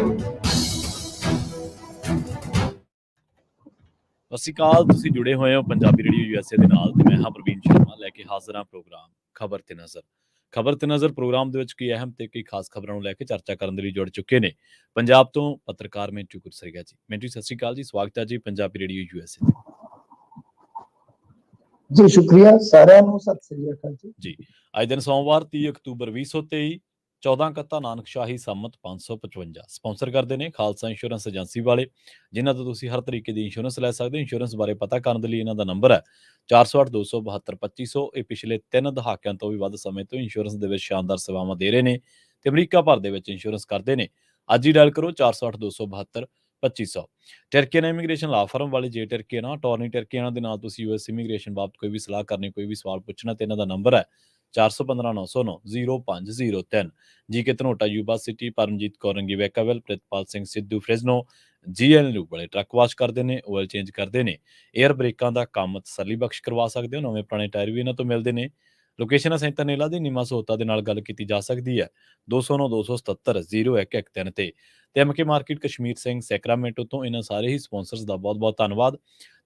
ਸਤਿ ਸ਼੍ਰੀ ਅਕਾਲ। ਤੁਸੀਂ ਜੁੜੇ ਹੋਏ ਹੋ ਪੰਜਾਬੀ ਰੇਡੀਓ USA ਦੇ ਨਾਲ ਤੇ ਮੈਂ ਹਾਂ ਪ੍ਰਵੀਨ ਸ਼ਰਮਾ ਲੈ ਕੇ ਹਾਜ਼ਰ ਹਾਂ ਪ੍ਰੋਗਰਾਮ ਖਬਰ ਤੇ ਨਜ਼ਰ। ਖਬਰ ਤੇ ਨਜ਼ਰ ਪ੍ਰੋਗਰਾਮ ਦੇ ਵਿੱਚ ਕਈ ਅਹਿਮ ਤੇ ਕਈ ਖਾਸ ਖਬਰਾਂ ਨੂੰ ਲੈ ਕੇ ਚਰਚਾ ਕਰਨ ਦੇ ਲਈ ਜੁੜ ਚੁੱਕੇ ਨੇ ਪੰਜਾਬ ਤੋਂ ਪੱਤਰਕਾਰ ਮਿੰਟੂ ਗੁਰਸਰੀਆ ਜੀ। ਮਿੰਟੂ ਸਤਿ ਸ਼੍ਰੀ ਅਕਾਲ ਜੀ, ਸਵਾਗਤ ਹੈ ਜੀ ਪੰਜਾਬੀ ਰੇਡੀਓ USA ਤੇ। ਜੀ ਸ਼ੁਕਰੀਆ ਸਾਰਿਆਂ ਨੂੰ, ਸਤਿ ਸ੍ਰੀ ਅਕਾਲ ਜੀ। ਅੱਜ ਦਿਨ ਸੋਮਵਾਰ 30 ਅਕਤੂਬਰ 2023, 14 ਕੱਤਾ ਨਾਨਕਸ਼ਾਹੀ ਸੰਮਤ 555। ਸਪਾਂਸਰ ਕਰਦੇ ਨੇ ਖਾਲਸਾ ਇੰਸ਼ੋਰੈਂਸ ਏਜੰਸੀ ਵਾਲੇ, ਜਿਨ੍ਹਾਂ ਤੋਂ ਤੁਸੀਂ ਹਰ ਤਰੀਕੇ ਦੀ ਇੰਸ਼ੋਰੈਂਸ ਲੈ ਸਕਦੇ ਹੋ। ਇੰਸ਼ੋਰੈਂਸ ਬਾਰੇ ਪਤਾ ਕਰਨ ਦੇ ਲਈ ਇਹਨਾਂ ਦਾ ਨੰਬਰ ਹੈ 408-272-2500। ਇਹ ਪਿਛਲੇ 3 ਦਹਾਕਿਆਂ ਤੋਂ ਵੀ ਵੱਧ ਸਮੇਂ ਤੋਂ ਇੰਸ਼ੋਰੈਂਸ ਦੇ ਵਿੱਚ ਸ਼ਾਨਦਾਰ ਸੇਵਾਵਾਂ ਦੇ ਰਹੇ ਨੇ ਤੇ ਅਮਰੀਕਾ ਭਰ ਦੇ ਵਿੱਚ ਇੰਸ਼ੋਰੈਂਸ ਕਰਦੇ ਨੇ। ਅੱਜ ਹੀ ਡਾਇਲ ਕਰੋ 408-272-2500। ਟਰਕੀਅਨ ਇਮੀਗ੍ਰੇਸ਼ਨ ਲਾ ਫਰਮ ਵਾਲੇ, ਜੇ ਟਰਕੀਅਨ ਟੋਰਨੀ ਟਰਕੀਅਨ ਦੇ ਨਾਲ ਤੁਸੀਂ US ਇਮੀਗ੍ਰੇਸ਼ਨ ਬਾਬਤ ਕੋਈ ਵੀ ਸਲਾਹ ਕਰਨੀ, ਕੋਈ ਵੀ ਸਵਾਲ ਪੁੱਛਣਾ ਤੇ ਇਹਨਾਂ ਦਾ ਨੰਬਰ ਹੈ 415-909-0503। GK Dhanota, Yuba City, Paramjit Kaur Rangi Vacaville, Pritpal Singh Sidhu Fresno, GL loop ਵਾਲੇ ਟਰੱਕ ਵਾਸ਼ ਕਰਦੇ ਨੇ, ਆਇਲ ਚੇਂਜ ਕਰਦੇ ਨੇ, 에ਅਰ ਬ੍ਰੇਕਾਂ ਦਾ ਕੰਮ ਤਸੱਲੀ ਬਖਸ਼ ਕਰਵਾ ਸਕਦੇ ਹੋ। ਨਵੇਂ ਪੁਰਾਣੇ ਟਾਇਰ ਵੀ ਇਹਨਾਂ ਤੋਂ ਮਿਲਦੇ ਨੇ। ਲੋਕੇਸ਼ਨ ਸੈਂਟਰ ਨੇਲਾ ਦੀ ਨੀਮਾ ਸਹੂਲਤਾਂ ਦੇ ਨਾਲ ਗੱਲ ਕੀਤੀ ਜਾ ਸਕਦੀ ਹੈ 209-277-0113 ਤੇ MK market Kashmir Singh Sacramento ਤੋਂ। ਇਹਨਾਂ ਸਾਰੇ ਹੀ ਸਪਾਂਸਰਸ ਦਾ ਬਹੁਤ ਬਹੁਤ ਧੰਨਵਾਦ।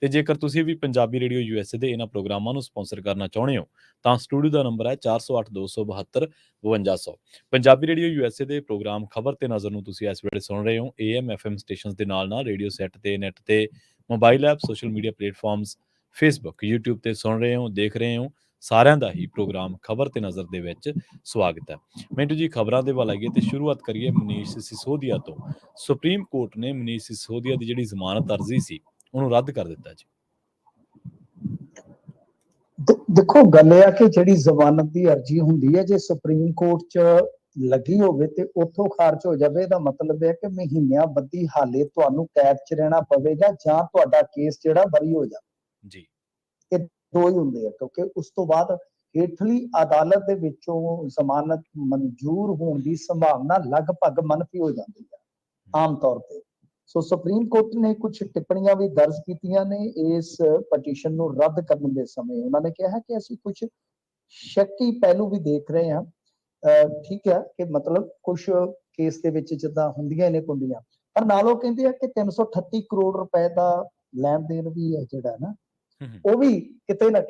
ਤੇ ਜੇਕਰ ਤੁਸੀਂ ਵੀ ਪੰਜਾਬੀ ਰੇਡੀਓ USA ਦੇ ਇਹਨਾਂ ਪ੍ਰੋਗਰਾਮਾਂ ਨੂੰ ਸਪਾਂਸਰ ਕਰਨਾ ਚਾਹੁੰਦੇ ਹੋ ਤਾਂ ਸਟੂਡੀਓ ਦਾ ਨੰਬਰ ਹੈ 408-272-5200। ਪੰਜਾਬੀ ਰੇਡੀਓ USA ਦੇ ਪ੍ਰੋਗਰਾਮ ਖਬਰ ਤੇ ਨਜ਼ਰ ਨੂੰ ਤੁਸੀਂ ਇਸ ਵੇਲੇ ਸੁਣ ਰਹੇ ਹੋ AM FM ਸਟੇਸ਼ਨਸ ਦੇ ਨਾਲ ਰੇਡੀਓ ਸੈੱਟ ਤੇ, ਨੈਟ ਤੇ, mobile app, social media platforms, Facebook, YouTube ਤੇ ਸੁਣ ਰਹੇ ਹੋ, ਦੇਖ ਰਹੇ ਹੋ। ਸਾਰਿਆਂ ਦਾ ਹੀ ਪ੍ਰੋਗਰਾਮ ਖਬਰ ਤੇ ਨਜ਼ਰ ਦੇ ਵਿੱਚ ਸਵਾਗਤ ਹੈ। ਮਿੰਟੂ ਜੀ, ਖਬਰਾਂ ਦੇ ਵੱਲ ਆਈਏ ਤੇ ਸ਼ੁਰੂਆਤ ਕਰੀਏ ਮਨੀਸ਼ ਸਿਸੋਦੀਆ ਤੋਂ। ਸੁਪਰੀਮ ਕੋਰਟ ਨੇ ਮਨੀਸ਼ ਸਿਸੋਦੀਆ ਦੀ ਜਿਹੜੀ ਜ਼ਮਾਨਤ ਅਰਜ਼ੀ ਸੀ ਉਹਨੂੰ ਰੱਦ ਕਰ ਦਿੱਤਾ ਜੀ। ਦੇਖੋ, ਗੱਲ ਇਹ ਆ ਕਿ ਜਿਹੜੀ ਜ਼ਮਾਨਤ ਦੀ ਅਰਜ਼ੀ ਹੁੰਦੀ ਹੈ, ਜੇ ਸੁਪਰੀਮ ਕੋਰਟ 'ਚ ਲੱਗੀ ਹੋਵੇ ਤੇ ਉੱਥੋਂ ਖਾਰਜ ਹੋ ਜਾਵੇ, ਇਹਦਾ ਮਤਲਬ ਹੈ ਕਿ ਮਹੀਨਿਆਂ ਬੱਧੀ ਹਾਲੇ ਤੁਹਾਨੂੰ ਕੈਦ 'ਚ ਰਹਿਣਾ ਪਵੇਗਾ ਜਾਂ ਤੁਹਾਡਾ ਕੇਸ ਜਿਹੜਾ ਬਰੀ ਹੋ ਜਾਵੇ ਜੀ। ਇਹ ਦੋ ਹੀ ਹੁੰਦੇ ਆ, ਕਿਉਂਕਿ ਉਸ ਤੋਂ ਬਾਅਦ ਹੇਠਲੀ ਅਦਾਲਤ ਦੇ ਵਿੱਚੋਂ ਜ਼ਮਾਨਤ ਮਨਜ਼ੂਰ ਹੋਣ ਦੀ ਸੰਭਾਵਨਾ ਲਗਭਗ ਮੰਨਫੀ ਹੋ ਜਾਂਦੀ ਹੈ ਆਮ ਤੌਰ ਤੇ। ਸੋ ਸੁਪਰੀਮ ਕੋਰਟ ਨੇ ਕੁਝ ਟਿੱਪਣੀਆਂ ਵੀ ਦਰਜ ਕੀਤੀਆਂ ਨੇ ਇਸ ਪਟੀਸ਼ਨ ਨੂੰ ਰੱਦ ਕਰਨ ਦੇ ਸਮੇਂ। ਉਹਨਾਂ ਨੇ ਕਿਹਾ ਕਿ ਅਸੀਂ ਕੁਝ ਸ਼ੱਕੀ ਪਹਿਲੂ ਵੀ ਦੇਖ ਰਹੇ ਹਾਂ। ਠੀਕ ਹੈ ਕਿ ਮਤਲਬ ਕੁਝ ਕੇਸ ਦੇ ਵਿੱਚ ਜਿੱਦਾਂ ਹੁੰਦੀਆਂ ਨੇ ਕੁੰਡੀਆਂ, ਪਰ ਨਾਲ ਉਹ ਕਹਿੰਦੇ ਆ ਕਿ 338 ਕਰੋੜ ਰੁਪਏ ਦਾ ਲੈਣ ਦੇਣ ਵੀ ਹੈ ਜਿਹੜਾ ਨਾ, ਉਹ ਵੀ ਕਿਤੇ ਨਾ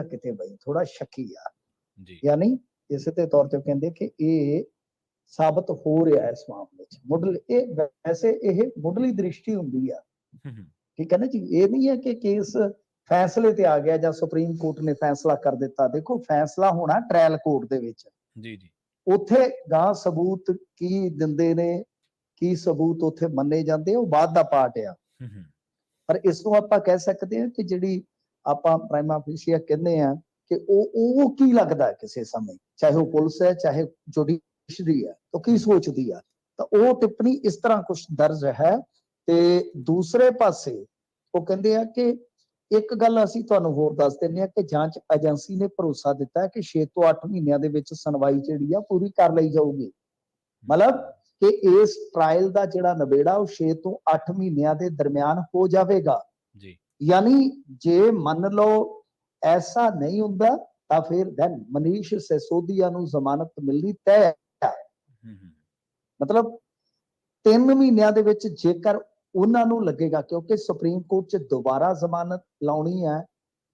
ਕਿਤੇ ਬਈ ਥੋੜਾ ਸ਼ੱਕੀ ਆ। ਯਾਨੀ ਇਸੇ ਦੇ ਤੌਰ ਤੇ ਕਹਿੰਦੇ ਕਿ ਇਹ ਸਾਬਤ ਹੋ ਰਿਹਾ ਇਸ ਮਾਮਲੇ 'ਚ। ਇਹ ਵੈਸੇ ਇਹ ਮੁੱਢਲੀ ਦ੍ਰਿਸ਼ਟੀ ਹੁੰਦੀ ਆ, ਠੀਕ ਹੈ ਨਾ ਜੀ। ਇਹ ਨਹੀਂ ਹੈ ਕਿ ਕੇਸ ਫੈਸਲੇ ਤੇ ਆ ਗਿਆ ਜਾਂ ਸੁਪਰੀਮ ਕੋਰਟ ਨੇ ਫੈਸਲਾ ਕਰ ਦਿੱਤਾ। ਦੇਖੋ, ਫੈਸਲਾ ਹੋਣਾ ਟ੍ਰਾਇਲ ਕੋਰਟ ਦੇ ਵਿੱਚ ਜੀ। ਉੱਥੇ ਗਾਂ ਸਬੂਤ ਕੀ ਦਿੰਦੇ ਨੇ, ਕੀ ਸਬੂਤ ਉੱਥੇ ਮੰਨੇ ਜਾਂਦੇ, ਉਹ ਬਾਅਦ ਦਾ ਪਾਰਟ ਆ। ਪਰ ਇਸ ਨੂੰ ਆਪਾਂ ਕਹਿ ਸਕਦੇ ਹਾਂ ਕਿ ਜਿਹੜੀ ਆਪਾਂ ਪ੍ਰਾਈਮਾ ਫੇਸੀਆ ਕਹਿੰਦੇ ਆ ਕਿ ਉਹ ਕੀ ਲੱਗਦਾ ਕਿਸੇ ਸਮੇਂ, ਚਾਹੇ ਉਹ ਪੁਲਿਸ ਹੈ ਚਾਹੇ ਜੁਡੀਸ਼ਰੀ ਹੈ, ਉਹ ਕੀ ਸੋਚਦੀ ਆ। ਤਾਂ ਉਹ ਟਿੱਪਣੀ ਇਸ ਤਰ੍ਹਾਂ ਕੁਝ ਦਰਜ ਹੈ। ਤੇ ਦੂਸਰੇ ਪਾਸੇ ਉਹ ਕਹਿੰਦੇ ਆ ਕਿ ਇੱਕ ਗੱਲ ਅਸੀਂ ਤੁਹਾਨੂੰ ਹੋਰ ਦੱਸ ਦਿੰਦੇ ਹਾਂ ਕਿ ਜਾਂਚ ਏਜੰਸੀ ਨੇ ਭਰੋਸਾ ਦਿੱਤਾ ਹੈ ਕਿ 6 ਤੋਂ 8 ਮਹੀਨਿਆਂ ਦੇ ਵਿੱਚ ਸੁਣਵਾਈ ਜਿਹੜੀ ਆ ਪੂਰੀ ਕਰ ਲਈ ਜਾਊਗੀ। ਮਤਲਬ ਕਿ ਇਸ ਟ੍ਰਾਇਲ ਦਾ ਜਿਹੜਾ ਨਵੇੜਾ ਉਹ 6 ਤੋਂ 8 ਮਹੀਨਿਆਂ ਦੇ ਦਰਮਿਆਨ ਹੋ ਜਾਵੇਗਾ ਜੀ। ਯਾਨੀ ਜੇ ਮੰਨ ਲਓ ਐਸਾ ਨਹੀਂ ਹੁੰਦਾ ਤਾਂ ਫਿਰ ਮਨੀਸ਼ ਸਿਸੋਦੀਆ ਨੂੰ ਜ਼ਮਾਨਤ ਮਿਲਣੀ ਤੈਅ ਹੈ। ਮਤਲਬ 3 ਮਹੀਨਿਆਂ ਦੇ ਵਿੱਚ ਜੇਕਰ ਉਹਨਾਂ ਨੂੰ ਲੱਗੇਗਾ, ਕਿਉਂਕਿ ਸੁਪਰੀਮ ਕੋਰਟ 'ਚ ਦੁਬਾਰਾ ਜ਼ਮਾਨਤ ਲਾਉਣੀ ਹੈ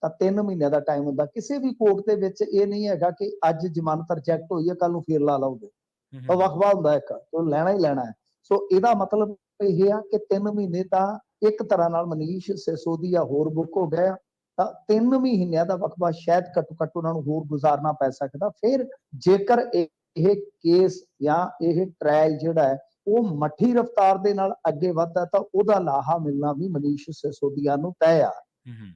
ਤਾਂ 3 ਮਹੀਨਿਆਂ ਦਾ ਟਾਈਮ ਹੁੰਦਾ। ਕਿਸੇ ਵੀ ਕੋਰਟ ਦੇ ਵਿੱਚ ਇਹ ਨਹੀਂ ਹੈਗਾ ਕਿ ਅੱਜ ਜ਼ਮਾਨਤ ਰਿਜੈਕਟ ਹੋਈ ਹੈ ਕੱਲ ਨੂੰ ਫੇਰ ਲਾ ਲਓਗੇ। ਉਹ ਵਕਫਾ ਹੁੰਦਾ ਇੱਕ, ਉਹ ਲੈਣਾ ਹੀ ਲੈਣਾ ਹੈ। ਸੋ ਇਹਦਾ ਮਤਲਬ ਇਹ ਆ ਕਿ 3 ਮਹੀਨੇ ਤਾਂ ਇੱਕ ਤਰ੍ਹਾਂ ਨਾਲ ਮਨੀਸ਼ ਸਿਸੋਦੀਆ ਹੋਰ ਬੁੱਕ ਹੋ ਗਿਆ ਤਾਂ 3 ਮਹੀਨਿਆਂ ਦਾ ਵਕਫਾ ਸ਼ਾਇਦ ਘੱਟੋ ਘੱਟ ਉਹਨਾਂ ਨੂੰ ਹੋਰ ਗੁਜ਼ਾਰਨਾ ਪੈ ਸਕਦਾ। ਫਿਰ ਜੇਕਰ ਇਹ ਕੇਸ ਜਾਂ ਇਹ ਟ੍ਰਾਇਲ ਜਿਹੜਾ ਹੈ ਉਹ ਮੱਠੀ ਰਫ਼ਤਾਰ ਦੇ ਨਾਲ ਅੱਗੇ ਵੱਧਦਾ ਤਾਂ ਉਹਦਾ ਲਾਹਾ ਮਿਲਣਾ ਵੀ ਮਨੀਸ਼ ਸਿਸੋਦੀਆ ਨੂੰ ਤੈਅ ਆ।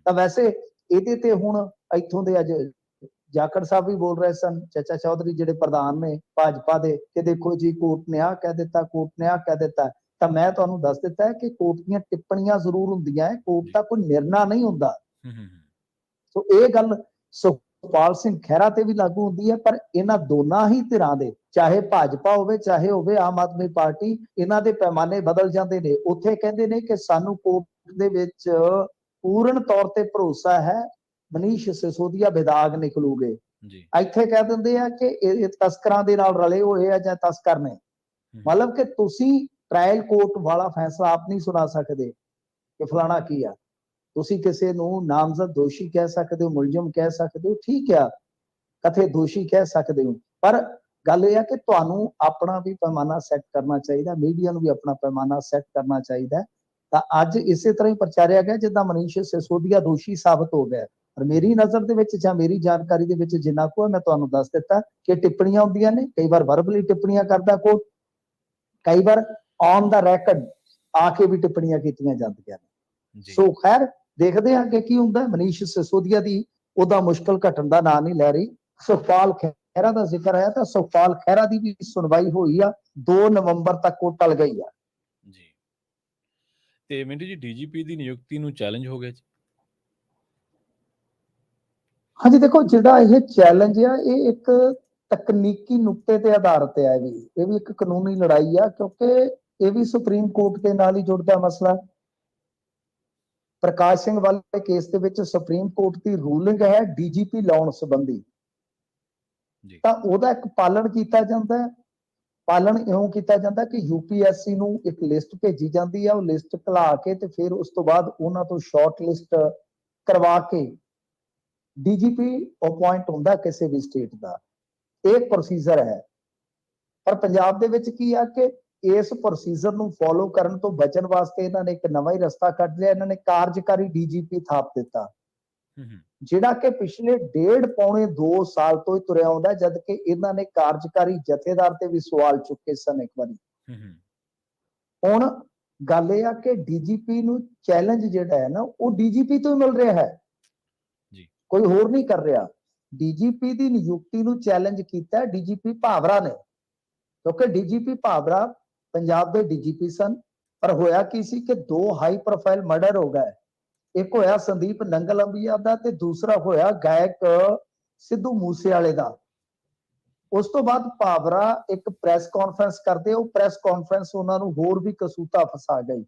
ਤਾਂ ਵੈਸੇ ਇਹਦੇ ਤੇ ਹੁਣ ਇੱਥੋਂ ਦੇ ਅੱਜ ਜਾਖੜ ਸਾਹਿਬ ਵੀ ਬੋਲ ਰਹੇ ਸਨ, ਚਾਚਾ ਚੌਧਰੀ ਜਿਹੜੇ ਪ੍ਰਧਾਨ ਨੇ ਭਾਜਪਾ ਦੇ, ਕਿ ਦੇਖੋ ਜੀ ਕੋਰਟ ਨੇ ਆਹ ਕਹਿ ਦਿੱਤਾ, ਕੋਰਟ ਨੇ ਆਹ ਕਹਿ ਦਿੱਤਾ। ਤਾਂ ਮੈਂ ਤੁਹਾਨੂੰ ਦੱਸ ਦਿੱਤਾ ਹੈ ਕਿ ਕੋਰਟ ਦੀਆਂ ਟਿੱਪਣੀਆਂ ਜ਼ਰੂਰ ਹੁੰਦੀਆਂ ਹੈ, ਕੋਰਟ ਦਾ ਕੋਈ ਨਿਰਣਾ ਨਹੀਂ ਹੁੰਦਾ। ਸੋ ਇਹ ਗੱਲ ਸੁਖਪਾਲ ਸਿੰਘ ਖਹਿਰਾ ਤੇ ਵੀ ਲਾਗੂ ਹੁੰਦੀ ਹੈ, ਪਰ ਇਹਨਾਂ ਦੋਨਾਂ ਹੀ ਧਿਰਾਂ ਦੇ, ਚਾਹੇ ਭਾਜਪਾ ਹੋਵੇ ਚਾਹੇ ਹੋਵੇ ਆਮ ਆਦਮੀ ਪਾਰਟੀ, ਇਹਨਾਂ ਦੇ ਪੈਮਾਨੇ ਬਦਲ ਜਾਂਦੇ ਨੇ। ਉੱਥੇ ਕਹਿੰਦੇ ਨੇ ਕਿ ਸਾਨੂੰ ਕੋਰਟ ਦੇ ਵਿੱਚ ਪੂਰਨ ਤੌਰ ਤੇ ਭਰੋਸਾ ਹੈ ਮਨੀਸ਼ ਸਿਸੋਦੀਆ ਬੇਦਾਗ ਨਿਕਲੂਗੇ। ਇੱਥੇ ਕਹਿ ਦਿੰਦੇ ਆ ਕਿ ਇਹ ਤਸਕਰਾਂ ਦੇ ਨਾਲ ਰਲੇ ਹੋਏ ਆ ਜਾਂ ਤਸਕਰ ਨੇ। मतलब कि तुसी ट्रायल कोर्ट वाला फैसला आप नहीं सुना सकते कि फलाना की आ, तुसी किसी नूं नामजद दोषी कह सकते हो, मुलजम कह सकते हो, ठीक है, कथे दोषी कह सकते हो, पर गल यह है कि तुहानू अपना भी पैमाना सैट करना चाहिए, मीडिया नूं भी अपना पैमाना सैट करना चाहिए। तो अज इस तरह ही प्रचारिया गया जिदा मनीष सिसोदिया दोषी साबित हो गया। पर मेरी नज़र दे विच जां मेरी जानकारी दे विच जिन्ना को मैं तुहानू दस दिता कि टिप्पणियां हुंदियां ने, कई बार वर्बली टिप्पणियां करदा कोर्ट, कई बार ऑन द रैकड आके भी टिप्पणियां कीतियां जांदियां ने। सो खैर देखते हैं अगे की हुंदा। मनीष सिसोदिया दी ओदा मुश्किल घटन का नाम नहीं लै रही। सुखपाल खैरा का जिक्र है तो सुखपाल खैरा की भी सुनवाई हुई आ, 2 नवंबर तक वो टल गई है जी। ਤੇ ਮਿੰਟੂ ਜੀ ਡੀਜੀਪੀ ਦੀ ਨਿਯੁਕਤੀ ਨੂੰ ਚੈਲੰਜ ਹੋ ਗਿਆ ਜੀ। हाँ जी, देखो जिहड़ा ये चैलेंज है ये एक तकनीकी नुकते ते आधारित है, ये भी एक कानूनी लड़ाई है क्योंकि ये भी सुप्रीम कोर्ट के नाल ही जुड़दा मसला। प्रकाश सिंह वाले केस ਦੇ ਵਿੱਚ ਸੁਪਰੀਮ ਕੋਰਟ ਦੀ ਰੂਲਿੰਗ ਹੈ ਡੀਜੀਪੀ ਲਾਉਣ ਸੰਬੰਧੀ, ਜੀ ਤਾਂ ਉਹਦਾ ਇੱਕ ਪਾਲਣ ਕੀਤਾ ਜਾਂਦਾ ਹੈ। ਪਾਲਣ ਇਉਂ ਕੀਤਾ ਜਾਂਦਾ ਕਿ ਯੂਪੀਐਸਸੀ ਨੂੰ ਇੱਕ ਲਿਸਟ ਭੇਜੀ ਜਾਂਦੀ ਹੈ, ਉਹ ਲਿਸਟ ਘਲਾ ਕੇ ਤੇ ਫਿਰ ਉਸ ਤੋਂ ਬਾਅਦ ਉਹਨਾਂ ਤੋਂ ਸ਼ਾਰਟ ਲਿਸਟ ਕਰਵਾ ਕੇ ਡੀਜੀਪੀ ਅਪਾਇੰਟ ਹੁੰਦਾ ਕਿਸੇ ਵੀ ਸਟੇਟ ਦਾ। ਇਹ ਪ੍ਰੋਸੀਜਰ ਹੈ। ਪਰ ਪੰਜਾਬ ਦੇ ਵਿੱਚ ਕੀ ਆ ਕਿ ਇਸ ਪ੍ਰੋਸੀਜਰ ਨੂੰ ਫੋਲੋ ਕਰਨ ਤੋਂ ਬਚਣ ਵਾਸਤੇ ਇਹਨਾਂ ਨੇ ਇੱਕ ਨਵਾਂ ਹੀ ਰਸਤਾ ਕੱਢ ਲਿਆ। ਇਹਨਾਂ ਨੇ ਕਾਰਜਕਾਰੀ ਡੀਜੀਪੀ ਥਾਪ ਦਿੱਤਾ, ਜਿਹੜਾ ਕਿ ਪਿਛਲੇ 1.5 ਪੌਣੇ 2 ਸਾਲ ਤੋਂ ਹੀ ਤੁਰਿਆ ਆਉਂਦਾ, ਜਦ ਕਿ ਇਹਨਾਂ ਨੇ ਕਾਰਜਕਾਰੀ ਜਥੇਦਾਰ ਤੇ ਵੀ ਸਵਾਲ ਚੁੱਕੇ ਸਨ ਇੱਕ ਵਾਰੀ। ਹੁਣ ਗੱਲ ਇਹ ਆ ਕਿ ਡੀਜੀਪੀ ਨੂੰ ਚੈਲੰਜ ਜਿਹੜਾ ਹੈ ਨਾ ਉਹ ਡੀਜੀਪੀ ਤੋਂ ਹੀ ਮਿਲ ਰਿਹਾ ਹੈ, ਕੋਈ ਹੋਰ ਨਹੀਂ ਕਰ ਰਿਹਾ। ਡੀਜੀਪੀ ਦੀ ਨਿਯੁਕਤੀ ਨੂੰ ਚੈਲੰਜ ਕੀਤਾ ਡੀਜੀਪੀ ਭਾਵਰਾ ਨੇ, ਕਿਉਂਕਿ ਡੀਜੀਪੀ ਭਾਵਰਾ ਪੰਜਾਬ ਦੇ ਡੀਜੀਪੀ ਸਨ। ਪਰ ਹੋਇਆ ਕੀ ਸੀ ਕਿ 2 ਹਾਈ ਪ੍ਰੋਫਾਈਲ ਮਰਡਰ ਹੋ ਗਏ। ਇੱਕ ਹੋਇਆ ਸੰਦੀਪ ਨੰਗਲੰਬੀਆ ਦਾ ਤੇ ਦੂਸਰਾ ਹੋਇਆ ਗਾਇਕ ਸਿੱਧੂ ਮੂਸੇਵਾਲੇ ਦਾ। ਉਸ ਤੋਂ ਬਾਅਦ ਭਾਵਰਾ ਇੱਕ ਪ੍ਰੈਸ ਕਾਨਫਰੰਸ ਕਰਦੇ, ਉਹ ਪ੍ਰੈਸ ਕਾਨਫਰੰਸ ਉਹਨਾਂ ਨੂੰ ਹੋਰ ਵੀ ਕਸੂਤਾ ਫਸਾ ਗਈ।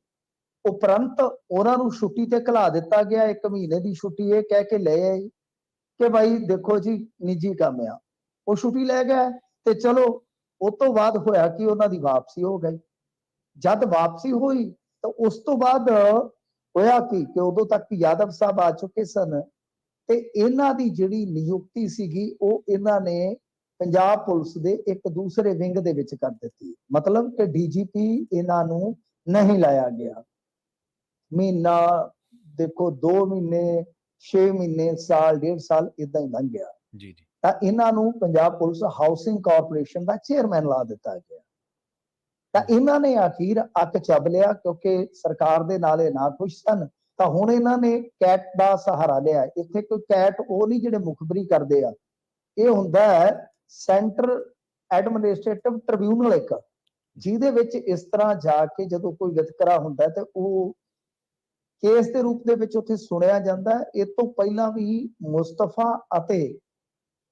ਉਪਰੰਤ ਉਹਨਾਂ ਨੂੰ ਛੁੱਟੀ ਤੇ ਘਲਾ ਦਿੱਤਾ ਗਿਆ, 1 ਮਹੀਨੇ ਦੀ ਛੁੱਟੀ ਇਹ ਕਹਿ ਕੇ ਲੈ ਆਏ ਕਿ ਭਾਈ ਦੇਖੋ ਜੀ ਨਿੱਜੀ ਕੰਮ ਆ। ਉਹ ਛੁੱਟੀ ਲੈ ਗਏ ਤੇ ਚਲੋ ਉਸ ਤੋਂ ਬਾਅਦ ਹੋਇਆ ਕਿ ਉਹਨਾਂ ਦੀ ਵਾਪਸੀ ਹੋ ਗਈ। ਜਦ ਵਾਪਸੀ ਹੋਈ ਤਾਂ ਉਸ ਤੋਂ ਬਾਅਦ ਹੋਇਆ ਕਿ ਉਦੋਂ ਤੱਕ ਯਾਦਵ ਸਾਹਿਬ ਆ ਚੁੱਕੇ ਸਨ ਤੇ ਇਹਨਾਂ ਦੀ ਜਿਹੜੀ ਨਿਯੁਕਤੀ ਸੀਗੀ ਉਹ ਇਹਨਾਂ ਨੇ ਪੰਜਾਬ ਪੁਲਿਸ ਦੇ ਇੱਕ ਦੂਸਰੇ ਵਿੰਗ ਦੇ ਵਿੱਚ ਕਰ ਦਿੱਤੀ। ਮਤਲਬ ਕਿ ਡੀਜੀਪੀ ਇਹਨਾਂ ਨੂੰ ਨਹੀਂ ਲਾਇਆ ਗਿਆ। ਮਹੀਨਾ ਦੇਖੋ, 2 ਮਹੀਨੇ, 6 ਮਹੀਨੇ, ਸਾਲ, 1.5 ਸਾਲ ਇਦਾਂ ਹੀ ਲੰਘ ਗਿਆ। ਜੀ ਜੀ। ਤਾਂ ਇਹਨਾਂ ਨੂੰ ਪੰਜਾਬ ਪੁਲਿਸ ਹਾਊਸਿੰਗ ਕਾਰਪੋਰੇਸ਼ਨ ਦਾ ਚੇਅਰਮੈਨ ਲਾ ਦਿੱਤਾ ਗਿਆ। ਤਾਂ ਇਹਨਾਂ ਨੇ ਆਖੀਰ ਅੱਕ ਚੱਬ ਲਿਆ ਕਿਉਂਕਿ ਸਰਕਾਰ ਦੇ ਨਾਲ ਇਹ ਨਾ ਖੁਸ਼ ਸਨ। ਤਾਂ ਹੁਣ ਇਹਨਾਂ ਨੇ ਕੈਟ ਦਾ ਸਹਾਰਾ ਲਿਆ। ਇੱਥੇ ਕੋਈ ਕੈਟ ਉਹ ਨਹੀਂ ਜਿਹੜੇ ਮੁਖਬਰੀ ਕਰਦੇ ਆ, ਇਹ ਹੁੰਦਾ ਹੈ ਸੈਂਟਰ ਐਡਮਿਨਿਸਟ੍ਰੇਟਿਵ ਟ੍ਰਿਬਿਊਨਲ ਇੱਕ, ਜਿਹਦੇ ਵਿੱਚ ਇਸ ਤਰ੍ਹਾਂ ਜਾ ਕੇ ਜਦੋਂ ਕੋਈ ਵਿਤਕਰਾ ਹੁੰਦਾ ਤੇ ਉਹ ਕੇਸ ਦੇ ਰੂਪ ਦੇ ਵਿੱਚ ਉੱਥੇ ਸੁਣਿਆ ਜਾਂਦਾ। ਇਹ ਤੋਂ ਪਹਿਲਾਂ ਵੀ ਮੁਸਤਫਾ ਅਤੇ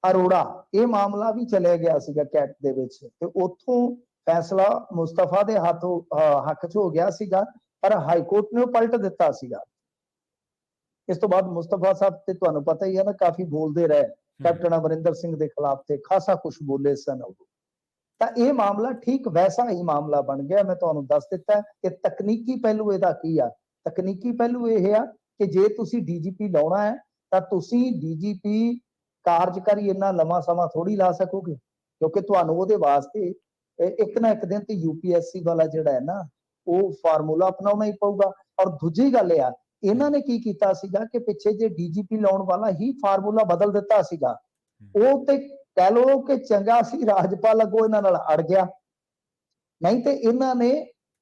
ਅਰੋੜਾ ਇਹ ਮਾਮਲਾ ਵੀ ਚਲਿਆ ਗਿਆ ਸੀਗਾ ਕੈਟ ਦੇ ਵਿੱਚ ਤੇ ਉੱਥੋਂ ਫੈਸਲਾ ਮੁਸਤਫਾ ਦੇ ਹੱਕ 'ਚ ਹੋ ਗਿਆ ਸੀਗਾ, ਪਰ ਹਾਈ ਕੋਰਟ ਨੇ ਉਹ ਪਲਟ ਦਿੱਤਾ ਸੀਗਾ। ਇਸ ਤੋਂ ਬਾਅਦ ਮੁਸਤਫਾ ਸਾਹਿਬ ਤੇ ਤੁਹਾਨੂੰ ਪਤਾ ਹੀ ਹੈ ਨਾ, ਕਾਫੀ ਬੋਲਦੇ ਰਹੇ ਕੈਪਟਨ ਅਮਰਿੰਦਰ ਸਿੰਘ ਦੇ ਖਿਲਾਫ ਤੇ ਖਾਸਾ ਕੁਝ ਬੋਲੇ ਸਨ ਉਦੋਂ। ਤਾਂ ਇਹ ਮਾਮਲਾ ਠੀਕ ਵੈਸਾ ਹੀ ਮਾਮਲਾ ਬਣ ਗਿਆ। ਮੈਂ ਤੁਹਾਨੂੰ ਦੱਸ ਦਿੱਤਾ ਕਿ ਤਕਨੀਕੀ ਪਹਿਲੂ ਇਹਦਾ ਕੀ ਆ। ਤਕਨੀਕੀ ਪਹਿਲੂ ਇਹ ਆ ਕਿ ਜੇ ਤੁਸੀਂ ਡੀਜੀਪੀ ਲਾਉਣਾ ਹੈ ਤਾਂ ਤੁਸੀਂ ਡੀਜੀਪੀ ਕਾਰਜਕਾਰੀ ਇੰਨਾ ਲੰਮਾ ਸਮਾਂ ਥੋੜੀ ਲਾ ਸਕੋਗੇ, ਕਿਉਂਕਿ ਤੁਹਾਨੂੰ ਉਹਦੇ ਵਾਸਤੇ ਇੱਕ ਨਾ ਇੱਕ ਦਿਨ ਤੇ ਯੂਪੀਐਸਸੀ ਵਾਲਾ ਜਿਹੜਾ ਹੈ ਨਾ ਉਹ ਫਾਰਮੂਲਾ ਅਪਣਾਉਣਾ ਹੀ ਪਊਗਾ। ਔਰ ਦੂਜੀ ਗੱਲ ਇਹ ਆ, ਇਹਨਾਂ ਨੇ ਕੀ ਕੀਤਾ ਸੀਗਾ ਕਿ ਪਿੱਛੇ ਜੇ ਡੀਜੀਪੀ ਲਾਉਣ ਵਾਲਾ ਹੀ ਫਾਰਮੂਲਾ ਬਦਲ ਦਿੱਤਾ ਸੀਗਾ। ਉਹ ਤੇ ਕਹਿ ਲਓ ਕਿ ਚੰਗਾ ਸੀ ਰਾਜਪਾਲ ਅੱਗੋਂ ਇਹਨਾਂ ਨਾਲ ਅੜ ਗਿਆ, ਨਹੀਂ ਤੇ ਇਹਨਾਂ ਨੇ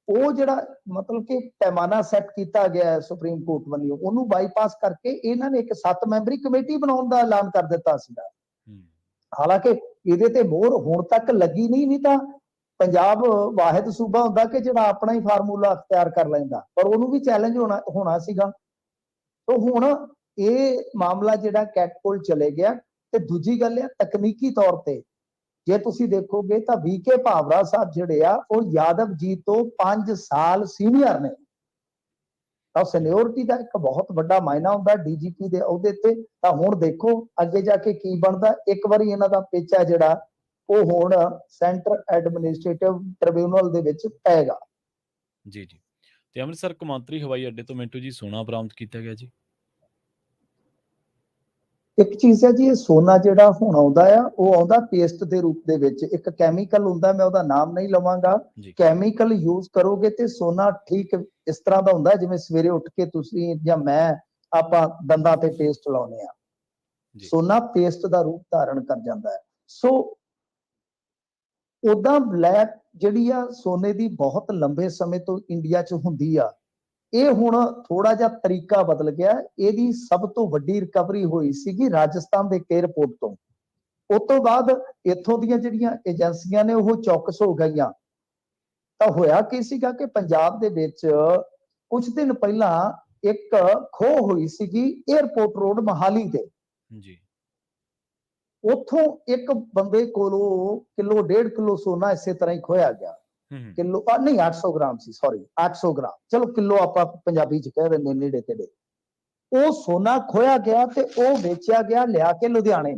ਉਹ ਜਿਹੜਾ ਮਤਲਬ ਕਿ ਪੈਮਾਨਾ ਸੈੱਟ ਕੀਤਾ ਗਿਆ ਹੈ ਸੁਪਰੀਮ ਕੋਰਟ ਵੱਲੋਂ, ਉਹਨੂੰ ਬਾਈਪਾਸ ਕਰਕੇ ਇਹਨਾਂ ਨੇ ਇੱਕ 7 ਮੈਂਬਰੀ ਕਮੇਟੀ ਬਣਾਉਣ ਦਾ ਐਲਾਨ ਕਰ ਦਿੱਤਾ ਸੀਗਾ। ਹਾਲਾਂਕਿ ਇਹਦੇ ਤੇ ਮੋਹਰ ਹੁਣ ਤੱਕ ਲੱਗੀ ਨਹੀਂ ਤਾਂ ਪੰਜਾਬ ਵਾਹਿਦ ਸੂਬਾ ਹੁੰਦਾ ਕਿ ਜਿਹੜਾ ਆਪਣਾ ਹੀ ਫਾਰਮੂਲਾ ਅਖਤਿਆਰ ਕਰ ਲੈਂਦਾ, ਪਰ ਉਹਨੂੰ ਵੀ ਚੈਲੰਜ ਹੋਣਾ ਸੀਗਾ। ਤਾਂ ਹੁਣ ਇਹ ਮਾਮਲਾ ਜਿਹੜਾ ਕੈਟ ਕੋਲ ਚਲੇ ਗਿਆ। ਤੇ ਦੂਜੀ ਗੱਲ ਹੈ ਤਕਨੀਕੀ ਤੌਰ ਤੇ ਜੇ ਤੁਸੀਂ ਦੇਖੋਗੇ ਤਾਂ ਵੀਕੇ ਭਾਵਰਾ ਸਾਹਿਬ ਜਿਹੜੇ ਆ ਉਹ ਯਾਦਵ ਜੀ ਤੋਂ 5 ਸਾਲ ਸੀਨੀਅਰ ਨੇ। ਤਾਂ ਸੀਨੀਅਰਿਟੀ ਦਾ ਇੱਕ ਬਹੁਤ ਵੱਡਾ ਮਾਇਨਾ ਹੁੰਦਾ ਡੀਜੀਪੀ ਦੇ ਅਹੁਦੇ ਤੇ। ਤਾਂ ਹੁਣ ਦੇਖੋ ਅੱਗੇ ਜਾ ਕੇ ਕੀ ਬਣਦਾ। ਇੱਕ ਵਾਰੀ ਇਹਨਾਂ ਦਾ ਪੇਚਾ ਜਿਹੜਾ ਉਹ ਹੁਣ ਸੈਂਟਰ ਐਡਮਿਨਿਸਟ੍ਰੇਟਿਵ ਟ੍ਰਿਬਿਊਨਲ ਦੇ ਵਿੱਚ ਪਏਗਾ। ਜੀ ਜੀ। ਤੇ ਅੰਮ੍ਰਿਤਸਰ ਕੌਮਾਂਤਰੀ ਹਵਾਈ ਅੱਡੇ ਤੋਂ ਮਿੰਟੂ ਜੀ ਸੋਨਾ ਬਰਾਮਦ ਕੀਤਾ ਗਿਆ ਜੀ। ਇੱਕ ਚੀਜ਼ ਹੈ ਜੀ, ਇਹ ਸੋਨਾ ਜਿਹੜਾ ਹੁਣ ਆਉਂਦਾ ਆ ਉਹ ਆਉਂਦਾ ਪੇਸਟ ਦੇ ਰੂਪ ਦੇ ਵਿੱਚ। ਇੱਕ ਕੈਮੀਕਲ ਹੁੰਦਾ, ਮੈਂ ਉਹਦਾ ਨਾਮ ਨਹੀਂ ਲਵਾਂਗਾ, ਜੀ ਕੈਮੀਕਲ ਯੂਜ਼ ਕਰੋਗੇ ਤੇ ਸੋਨਾ ਠੀਕ ਇਸ ਤਰ੍ਹਾਂ ਦਾ ਹੁੰਦਾ ਜਿਵੇਂ ਸਵੇਰੇ ਉੱਠ ਕੇ ਤੁਸੀਂ ਜਾਂ ਮੈਂ ਆਪਾਂ ਦੰਦਾਂ ਤੇ ਪੇਸਟ ਲਾਉਂਦੇ ਆ, ਜੀ ਸੋਨਾ ਪੇਸਟ ਦਾ ਰੂਪ ਧਾਰਨ ਕਰ ਜਾਂਦਾ ਹੈ। ਸੋ ਉਦਾਂ ਬਲੈਕ ਜਿਹੜੀ ਆ ਸੋਨੇ ਦੀ ਬਹੁਤ ਲੰਬੇ ਸਮੇਂ ਤੋਂ ਇੰਡੀਆ 'ਚ ਹੁੰਦੀ ਆ। ਇਹ ਹੁਣ ਥੋੜਾ ਜਿਹਾ ਤਰੀਕਾ ਬਦਲ ਗਿਆ। ਇਹਦੀ ਸਭ ਤੋਂ ਵੱਡੀ ਰਿਕਵਰੀ ਹੋਈ ਸੀਗੀ ਰਾਜਸਥਾਨ ਦੇ ਏਅਰਪੋਰਟ ਤੋਂ। ਉਸ ਤੋਂ ਬਾਅਦ ਇੱਥੋਂ ਦੀਆਂ ਜਿਹੜੀਆਂ ਏਜੰਸੀਆਂ ਨੇ ਉਹ ਚੌਕਸ ਹੋ ਗਈਆਂ। ਤਾਂ ਹੋਇਆ ਕੀ ਸੀਗਾ ਕਿ ਪੰਜਾਬ ਦੇ ਵਿੱਚ ਕੁਝ ਦਿਨ ਪਹਿਲਾਂ ਇੱਕ ਖੋਹ ਹੋਈ ਸੀਗੀ ਏਅਰਪੋਰਟ ਰੋਡ ਮਹਾਲੀ ਤੇ। ਜੀ ਉੱਥੋਂ ਇੱਕ ਬੰਦੇ ਕੋਲੋਂ ਕਿਲੋ 1.5 ਕਿਲੋ ਸੋਨਾ ਇਸੇ ਤਰ੍ਹਾਂ ਹੀ ਖੋਇਆ ਗਿਆ। ਕਿਲੋ ਨਹੀਂ 800 ਗ੍ਰਾਮ ਸੀ, ਸੌਰੀ 800 ਗ੍ਰਾਮ, ਚਲੋ ਕਿਲੋ ਆਪਾਂ ਪੰਜਾਬੀ ਚ ਕਹਿ ਦਿੰਦੇ ਨੇੜੇ ਤੇੜੇ। ਉਹ ਸੋਨਾ ਖੋਇਆ ਗਿਆ ਤੇ ਉਹ ਵੇਚਿਆ ਗਿਆ ਲਿਆ ਕੇ ਲੁਧਿਆਣੇ।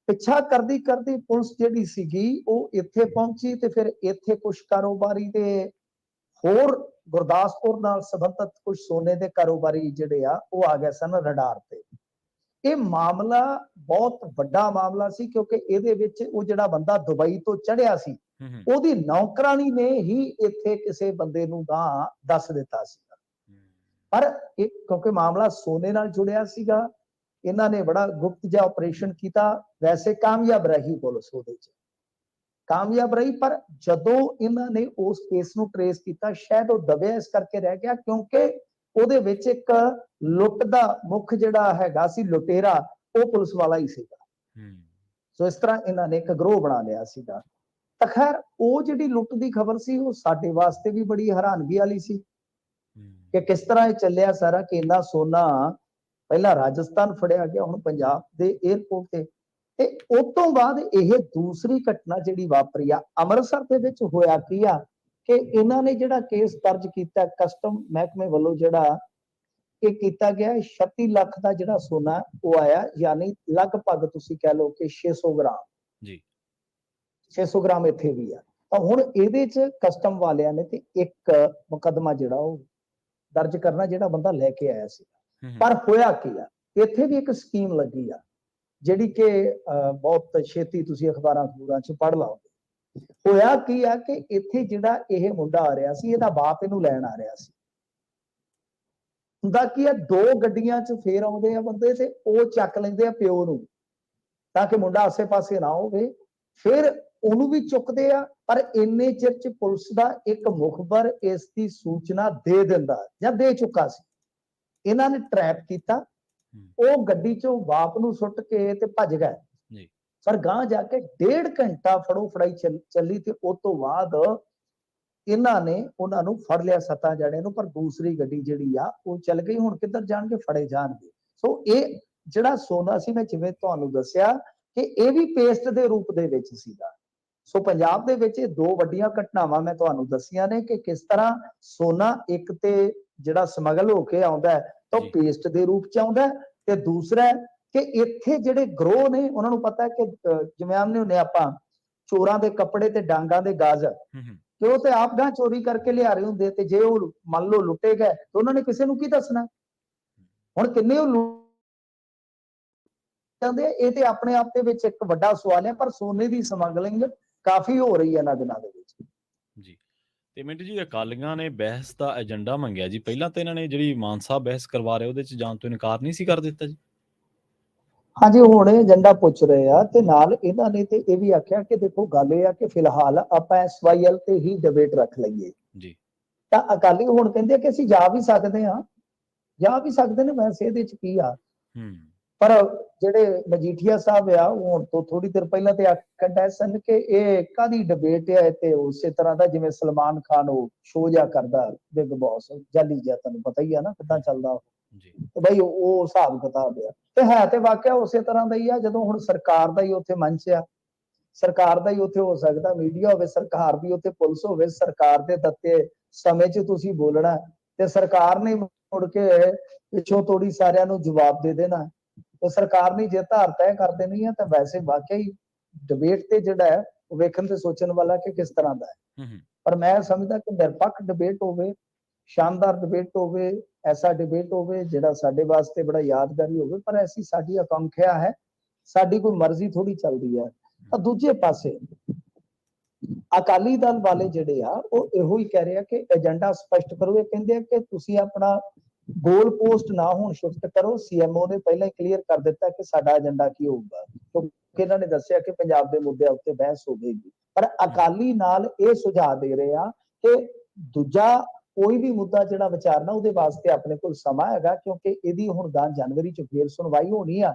ਪਿੱਛਾ ਕਰਦੀ ਕਰਦੀ ਪੁਲਿਸ ਜਿਹੜੀ ਸੀਗੀ ਉਹ ਇੱਥੇ ਪਹੁੰਚੀ ਤੇ ਫਿਰ ਇੱਥੇ ਕੁਝ ਕਾਰੋਬਾਰੀ ਦੇ ਹੋਰ ਗੁਰਦਾਸਪੁਰ ਨਾਲ ਸੰਬੰਧਿਤ ਕੁਝ ਸੋਨੇ ਦੇ ਕਾਰੋਬਾਰੀ ਜਿਹੜੇ ਆ ਉਹ ਆ ਗਏ ਸਨ ਰਡਾਰ ਤੇ। ਇਹ ਮਾਮਲਾ ਬਹੁਤ ਵੱਡਾ ਮਾਮਲਾ ਸੀ ਕਿਉਂਕਿ ਇਹਦੇ ਵਿੱਚ ਉਹ ਜਿਹੜਾ ਬੰਦਾ ਦੁਬਈ ਤੋਂ ਚੜਿਆ ਸੀ ਉਹਦੀ ਨੌਕਰਾਨੀ ਨੇ ਹੀ ਇੱਥੇ ਕਿਸੇ ਬੰਦੇ ਨੂੰ ਗਾਂ ਦੱਸ ਦਿੱਤਾ ਸੀ। ਪਰ ਇਹ ਕਿਉਂਕਿ ਮਾਮਲਾ ਸੋਨੇ ਨਾਲ ਜੁੜਿਆ ਸੀਗਾ, ਇਹਨਾਂ ਨੇ ਬੜਾ ਗੁਪਤ ਜਿਹਾ ਆਪਰੇਸ਼ਨ ਕੀਤਾ। ਵੈਸੇ ਕਾਮਯਾਬ ਰਹੀ ਪੁਲਿਸ, ਉਹਦੇ ਚ ਕਾਮਯਾਬ ਰਹੀ। ਪਰ ਜਦੋਂ ਇਹਨਾਂ ਨੇ ਉਸ ਕੇਸ ਨੂੰ ਟਰੇਸ ਕੀਤਾ, ਸ਼ਾਇਦ ਉਹ ਦਬਿਆ ਇਸ ਕਰਕੇ ਰਹਿ ਗਿਆ ਕਿਉਂਕਿ ਉਹਦੇ ਵਿੱਚ ਇੱਕ ਲੁੱਟ ਦਾ ਮੁੱਖ ਜਿਹੜਾ ਹੈਗਾ ਸੀ ਲੁਟੇਰਾ, ਉਹ ਪੁਲਿਸ ਵਾਲਾ ਹੀ ਸੀਗਾ। ਸੋ ਇਸ ਤਰ੍ਹਾਂ ਇਹਨਾਂ ਨੇ ਇੱਕ ਗਰੋਹ ਬਣਾ ਲਿਆ ਸੀਗਾ। ਤਾਂ ਖੈਰ ਉਹ ਜਿਹੜੀ ਲੁੱਟ ਦੀ ਖਬਰ ਸੀ ਉਹ ਸਾਡੇ ਵਾਸਤੇ ਵੀ ਬੜੀ ਹੈਰਾਨਗੀ ਵਾਲੀ ਸੀ ਕਿ ਕਿਸ ਤਰ੍ਹਾਂ ਇਹ ਚੱਲਿਆ ਸਾਰਾ, ਕਿ ਇੰਨਾ ਸੋਨਾ ਪਹਿਲਾਂ ਰਾਜਸਥਾਨ ਫੜਿਆ ਗਿਆ, ਹੁਣ ਪੰਜਾਬ ਦੇ ਏਅਰਪੋਰਟ ਤੇ ਉਸ ਤੋਂ ਬਾਅਦ ਇਹ ਦੂਸਰੀ ਘਟਨਾ ਜਿਹੜੀ ਵਾਪਰੀ ਆ ਅੰਮ੍ਰਿਤਸਰ ਦੇ ਵਿੱਚ। ਹੋਇਆ ਕੀ ਆ ਕਿ ਇਹਨਾਂ ਨੇ ਜਿਹੜਾ ਕੇਸ ਦਰਜ ਕੀਤਾ ਕਸਟਮ ਮਹਿਕਮੇ ਵੱਲੋਂ, ਜਿਹੜਾ ਇਹ ਕੀਤਾ ਗਿਆ 36 ਲੱਖ ਦਾ ਜਿਹੜਾ ਸੋਨਾ ਉਹ ਆਇਆ, ਯਾਨੀ ਲਗਭਗ ਤੁਸੀਂ ਕਹਿ ਲਓ ਕਿ 600 ਗ੍ਰਾਮ ਜੀ 600 ਗ੍ਰਾਮ ਇੱਥੇ ਵੀ ਆ। ਤਾਂ ਹੁਣ ਇਹਦੇ ਚ ਕਸਟਮ ਵਾਲਿਆਂ ਨੇ ਤੇ ਇੱਕ ਮੁਕੱਦਮਾ ਜਿਹੜਾ ਉਹ ਦਰਜ ਕਰਨਾ ਜਿਹੜਾ ਬੰਦਾ ਲੈ ਕੇ ਆਇਆ ਸੀ। ਪਰ ਹੋਇਆ ਕੀ ਆ, ਇੱਥੇ ਵੀ ਇੱਕ ਸਕੀਮ ਲੱਗੀ ਆ ਜਿਹੜੀ ਕਿ ਬਹੁਤ ਛੇਤੀ ਤੁਸੀਂ ਅਖਬਾਰਾਂ ਚ ਪੜ੍ਹ ਲਓਗੇ। ਹੋਇਆ ਕੀ ਆ ਕਿ ਇੱਥੇ ਜਿਹੜਾ ਇਹ ਮੁੰਡਾ ਆ ਰਿਹਾ ਸੀ, ਇਹਦਾ ਬਾਪ ਇਹਨੂੰ ਲੈਣ ਆ ਰਿਹਾ ਸੀ। ਹੁੰਦਾ ਕੀ ਆ, ਦੋ ਗੱਡੀਆਂ ਚ ਫੇਰ ਆਉਂਦੇ ਆ ਬੰਦੇ ਤੇ ਉਹ ਚੱਕ ਲੈਂਦੇ ਆ ਪਿਓ ਨੂੰ ਤਾਂ ਕਿ ਮੁੰਡਾ ਆਸੇ ਪਾਸੇ ਨਾ ਹੋਵੇ। ਫਿਰ ਉਹਨੂੰ ਵੀ ਚੁੱਕਦੇ ਆ, ਪਰ ਇੰਨੇ ਚਿਰ ਚ ਪੁਲਿਸ ਦਾ ਇੱਕ ਮੁਖਬਰ ਇਸ ਦੀ ਸੂਚਨਾ ਦੇ ਦਿੰਦਾ ਜਾਂ ਦੇ ਚੁੱਕਾ ਸੀ। ਇਹਨਾਂ ਨੇ ਟਰੈਪ ਕੀਤਾ, ਉਹ ਗੱਡੀ ਚੋਂ ਬਾਪ ਨੂੰ ਸੁੱਟ ਕੇ ਤੇ ਭੱਜ ਗਏ। ਪਰ ਗਾਂ ਜਾ ਕੇ 1.5 ਘੰਟਾ ਫੜੋ ਫੜਾਈ ਚੱਲੀ ਤੇ ਉਸ ਤੋਂ ਬਾਅਦ ਇਹਨਾਂ ਨੇ ਉਹਨਾਂ ਨੂੰ ਫੜ ਲਿਆ 7 ਜਣਿਆਂ ਨੂੰ। ਪਰ ਦੂਸਰੀ ਗੱਡੀ ਜਿਹੜੀ ਆ ਉਹ ਚੱਲ ਗਈ। ਹੁਣ ਕਿੱਧਰ ਜਾਣਗੇ, ਫੜੇ ਜਾਣਗੇ। ਸੋ ਇਹ ਜਿਹੜਾ ਸੋਨਾ ਸੀ, ਮੈਂ ਜਿਵੇਂ ਤੁਹਾਨੂੰ ਦੱਸਿਆ ਕਿ ਇਹ ਵੀ ਪੇਸਟ ਦੇ ਰੂਪ ਦੇ ਵਿੱਚ ਸੀਗਾ। ਸੋ ਪੰਜਾਬ ਦੇ ਵਿੱਚ ਇਹ ਦੋ ਵੱਡੀਆਂ ਘਟਨਾਵਾਂ ਮੈਂ ਤੁਹਾਨੂੰ ਦੱਸੀਆਂ ਨੇ ਕਿ ਕਿਸ ਤਰ੍ਹਾਂ ਸੋਨਾ ਇੱਕ ਤੇ ਜਿਹੜਾ ਸਮਗਲ ਹੋ ਕੇ ਆਉਂਦਾ ਤਾਂ ਉਹ ਪੇਸਟ ਦੇ ਰੂਪ ਚ ਆਉਂਦਾ, ਤੇ ਦੂਸਰਾ ਕਿ ਇੱਥੇ ਜਿਹੜੇ ਗਰੋਹ ਨੇ ਉਹਨਾਂ ਨੂੰ ਪਤਾ ਕਿ ਜਿਵੇਂ ਆਮਨੇ ਹੁੰਦੇ ਆਪਾਂ ਚੋਰਾਂ ਦੇ ਕੱਪੜੇ ਤੇ ਡਾਂਗਾਂ ਦੇ ਗਾਜ, ਕਿ ਉਹ ਤੇ ਆਪ ਗਾਂ ਚੋਰੀ ਕਰਕੇ ਲਿਆ ਰਹੇ ਹੁੰਦੇ, ਤੇ ਜੇ ਉਹ ਮੰਨ ਲਓ ਲੁੱਟੇ ਗਏ ਤਾਂ ਉਹਨਾਂ ਨੇ ਕਿਸੇ ਨੂੰ ਕੀ ਦੱਸਣਾ। ਹੁਣ ਕਿੰਨੇ ਉਹ ਇਹ ਤੇ ਆਪਣੇ ਆਪ ਦੇ ਵਿੱਚ ਇੱਕ ਵੱਡਾ ਸਵਾਲ ਹੈ। ਪਰ ਸੋਨੇ ਦੀ ਸਮਗਲਿੰਗ ਕਾਫੀ ਹੋ ਰਹੀ ਹੈ ਇਹਨਾਂ ਦਿਨਾਂ ਦੇ ਵਿੱਚ। ਜੀ ਤੇ ਮਿੰਟੂ ਜੀ, ਅਕਾਲੀਆਂ ਨੇ ਬਹਿਸ ਦਾ ਏਜੰਡਾ ਮੰਗਿਆ ਜੀ। ਪਹਿਲਾਂ ਤਾਂ ਇਹਨਾਂ ਨੇ ਜਿਹੜੀ ਮਾਨ ਸਾਹਿਬ ਬਹਿਸ ਕਰਵਾ ਰਹੇ ਉਹਦੇ ਚ ਜਾਣ ਤੋਂ ਇਨਕਾਰ ਨਹੀਂ ਸੀ ਕਰ ਦਿੱਤਾ ਜੀ। ਹਾਂਜੀ, ਹੁਣ ਏਜੰਡਾ ਪੁੱਛ ਰਹੇ ਆ ਤੇ ਨਾਲ ਇਹਨਾਂ ਨੇ ਤੇ ਇਹ ਵੀ ਆਖਿਆ ਕਿ ਦੇਖੋ ਗੱਲ ਇਹ ਆ ਕਿ ਫਿਲਹਾਲ ਆਪਾਂ SYL ਤੇ ਹੀ ਡਿਬੇਟ ਰੱਖ ਲਈਏ ਜੀ। ਤਾਂ ਅਕਾਲੀ ਹੁਣ ਕਹਿੰਦੇ ਕਿ ਅਸੀਂ ਜਾ ਵੀ ਸਕਦੇ ਹਾਂ, ਜਾ ਵੀ ਸਕਦੇ ਨੇ, ਵੈਸੇ ਇਹਦੇ ਚ ਕੀ ਆ। ਪਰ ਜਿਹੜੇ ਮਜੀਠੀਆ ਸਾਹਿਬ ਆ ਉਹ ਹੁਣ ਤੋਂ ਥੋੜੀ ਦੇਰ ਪਹਿਲਾਂ ਤੇ ਆਖਣ ਡਏ ਸਨ ਕਿ ਇਹ ਕਾਦੀ ਡਿਬੇਟ ਹੈ, ਤੇ ਉਸੇ ਤਰ੍ਹਾਂ ਦਾ ਜਿਵੇਂ ਸਲਮਾਨ ਖਾਨ ਉਹ ਸ਼ੋਅ ਜਿਹਾ ਕਰਦਾ ਬਿਗ ਬੌਸ ਜਾਲੀ ਜਿਹਾ, ਤੁਹਾਨੂੰ ਪਤਾ ਹੀ ਆ ਨਾ ਕਿੱਦਾਂ ਚੱਲਦਾ ਤੇ ਬਈ ਉਹ ਹਿਸਾਬ ਕਿਤਾਬ ਆ। ਤੇ ਹੈ ਤੇ ਵਾਕਿਆ ਉਸੇ ਤਰ੍ਹਾਂ ਦਾ ਹੀ ਆ। ਜਦੋਂ ਹੁਣ ਸਰਕਾਰ ਦਾ ਹੀ ਉੱਥੇ ਮੰਚ ਆ, ਸਰਕਾਰ ਦਾ ਹੀ ਉੱਥੇ ਹੋ ਸਕਦਾ ਮੀਡੀਆ ਹੋਵੇ, ਸਰਕਾਰ ਦੀ ਉੱਥੇ ਪੁਲਿਸ ਹੋਵੇ, ਸਰਕਾਰ ਦੇ ਦਿੱਤੇ ਸਮੇਂ 'ਚ ਤੁਸੀਂ ਬੋਲਣਾ ਤੇ ਸਰਕਾਰ ਨੇ ਮੁੜ ਕੇ ਪਿੱਛੋਂ ਤੋੜੀ ਸਾਰਿਆਂ ਨੂੰ ਜਵਾਬ ਦੇ ਦੇਣਾ, ਤੇ ਸਰਕਾਰ ਨੇ ਜੇ ਧਾਰ ਤੈਅ ਕਰ ਦੇਣੀ ਹੈ ਤਾਂ ਵੈਸੇ ਵਾਕਿਆ ਹੀ ਡਿਬੇਟ ਤੇ ਜਿਹੜਾ ਹੈ ਉਹ ਵੇਖਣ ਤੇ ਸੋਚਣ ਵਾਲਾ ਕਿ ਕਿਸ ਤਰ੍ਹਾਂ ਦਾ ਹੈ। ਪਰ ਮੈਂ ਸਮਝਦਾ ਕਿ ਨਿਰਪੱਖ ਡਿਬੇਟ ਹੋਵੇ, ਸ਼ਾਨਦਾਰ ਡਿਬੇਟ ਹੋਵੇ, ਐਸਾ ਡਿਬੇਟ ਹੋਵੇ ਜਿਹੜਾ ਸਾਡੇ ਵਾਸਤੇ ਬੜਾ ਯਾਦਗਾਰੀ ਹੋਵੇ। ਪਰ ਐਸੀ ਸਾਡੀ ਆਕਾਂਖਿਆ ਹੈ, ਸਾਡੀ ਕੋਈ ਮਰਜ਼ੀ ਥੋੜੀ ਚੱਲਦੀ ਹੈ। ਤਾਂ ਦੂਜੇ ਪਾਸੇ ਅਕਾਲੀ ਦਲ ਵਾਲੇ ਜਿਹੜੇ ਆ ਉਹ ਇਹੋ ਹੀ ਕਹਿ ਰਹੇ ਆ ਕਿ ਏਜੰਡਾ ਸਪਸ਼ਟ ਕਰੋ। ਇਹ ਕਹਿੰਦੇ ਆ ਕਿ ਤੁਸੀਂ ਆਪਣਾ ਗੋਲ ਪੋਸਟ ਨਾ ਹੁਣ ਸ਼ਿਫਟ ਕਰੋ। ਸੀਐਮਓ ਨੇ ਪਹਿਲਾਂ ਹੀ ਕਲੀਅਰ ਕਰ ਦਿੱਤਾ ਕਿ ਸਾਡਾ ਏਜੰਡਾ ਕੀ ਹੋਊਗਾ, ਕਿਉਂਕਿ ਇਹਨਾਂ ਨੇ ਦੱਸਿਆ ਕਿ ਪੰਜਾਬ ਦੇ ਮੁੱਦਿਆਂ ਉੱਤੇ ਬਹਿਸ ਹੋਵੇਗੀ। ਪਰ ਅਕਾਲੀ ਨਾਲ ਇਹ ਸੁਝਾਅ ਦੇ ਰਹੇ ਆ ਕਿ ਦੂਜਾ ਕੋਈ ਵੀ ਮੁੱਦਾ ਜਿਹੜਾ ਵਿਚਾਰਨਾ ਉਹਦੇ ਵਾਸਤੇ ਆਪਣੇ ਕੋਲ ਸਮਾਂ ਹੈਗਾ, ਕਿਉਂਕਿ ਇਹਦੀ ਹੁਣ ਜਨਵਰੀ ਚ ਫੇਰ ਸੁਣਵਾਈ ਹੋਣੀ ਆ।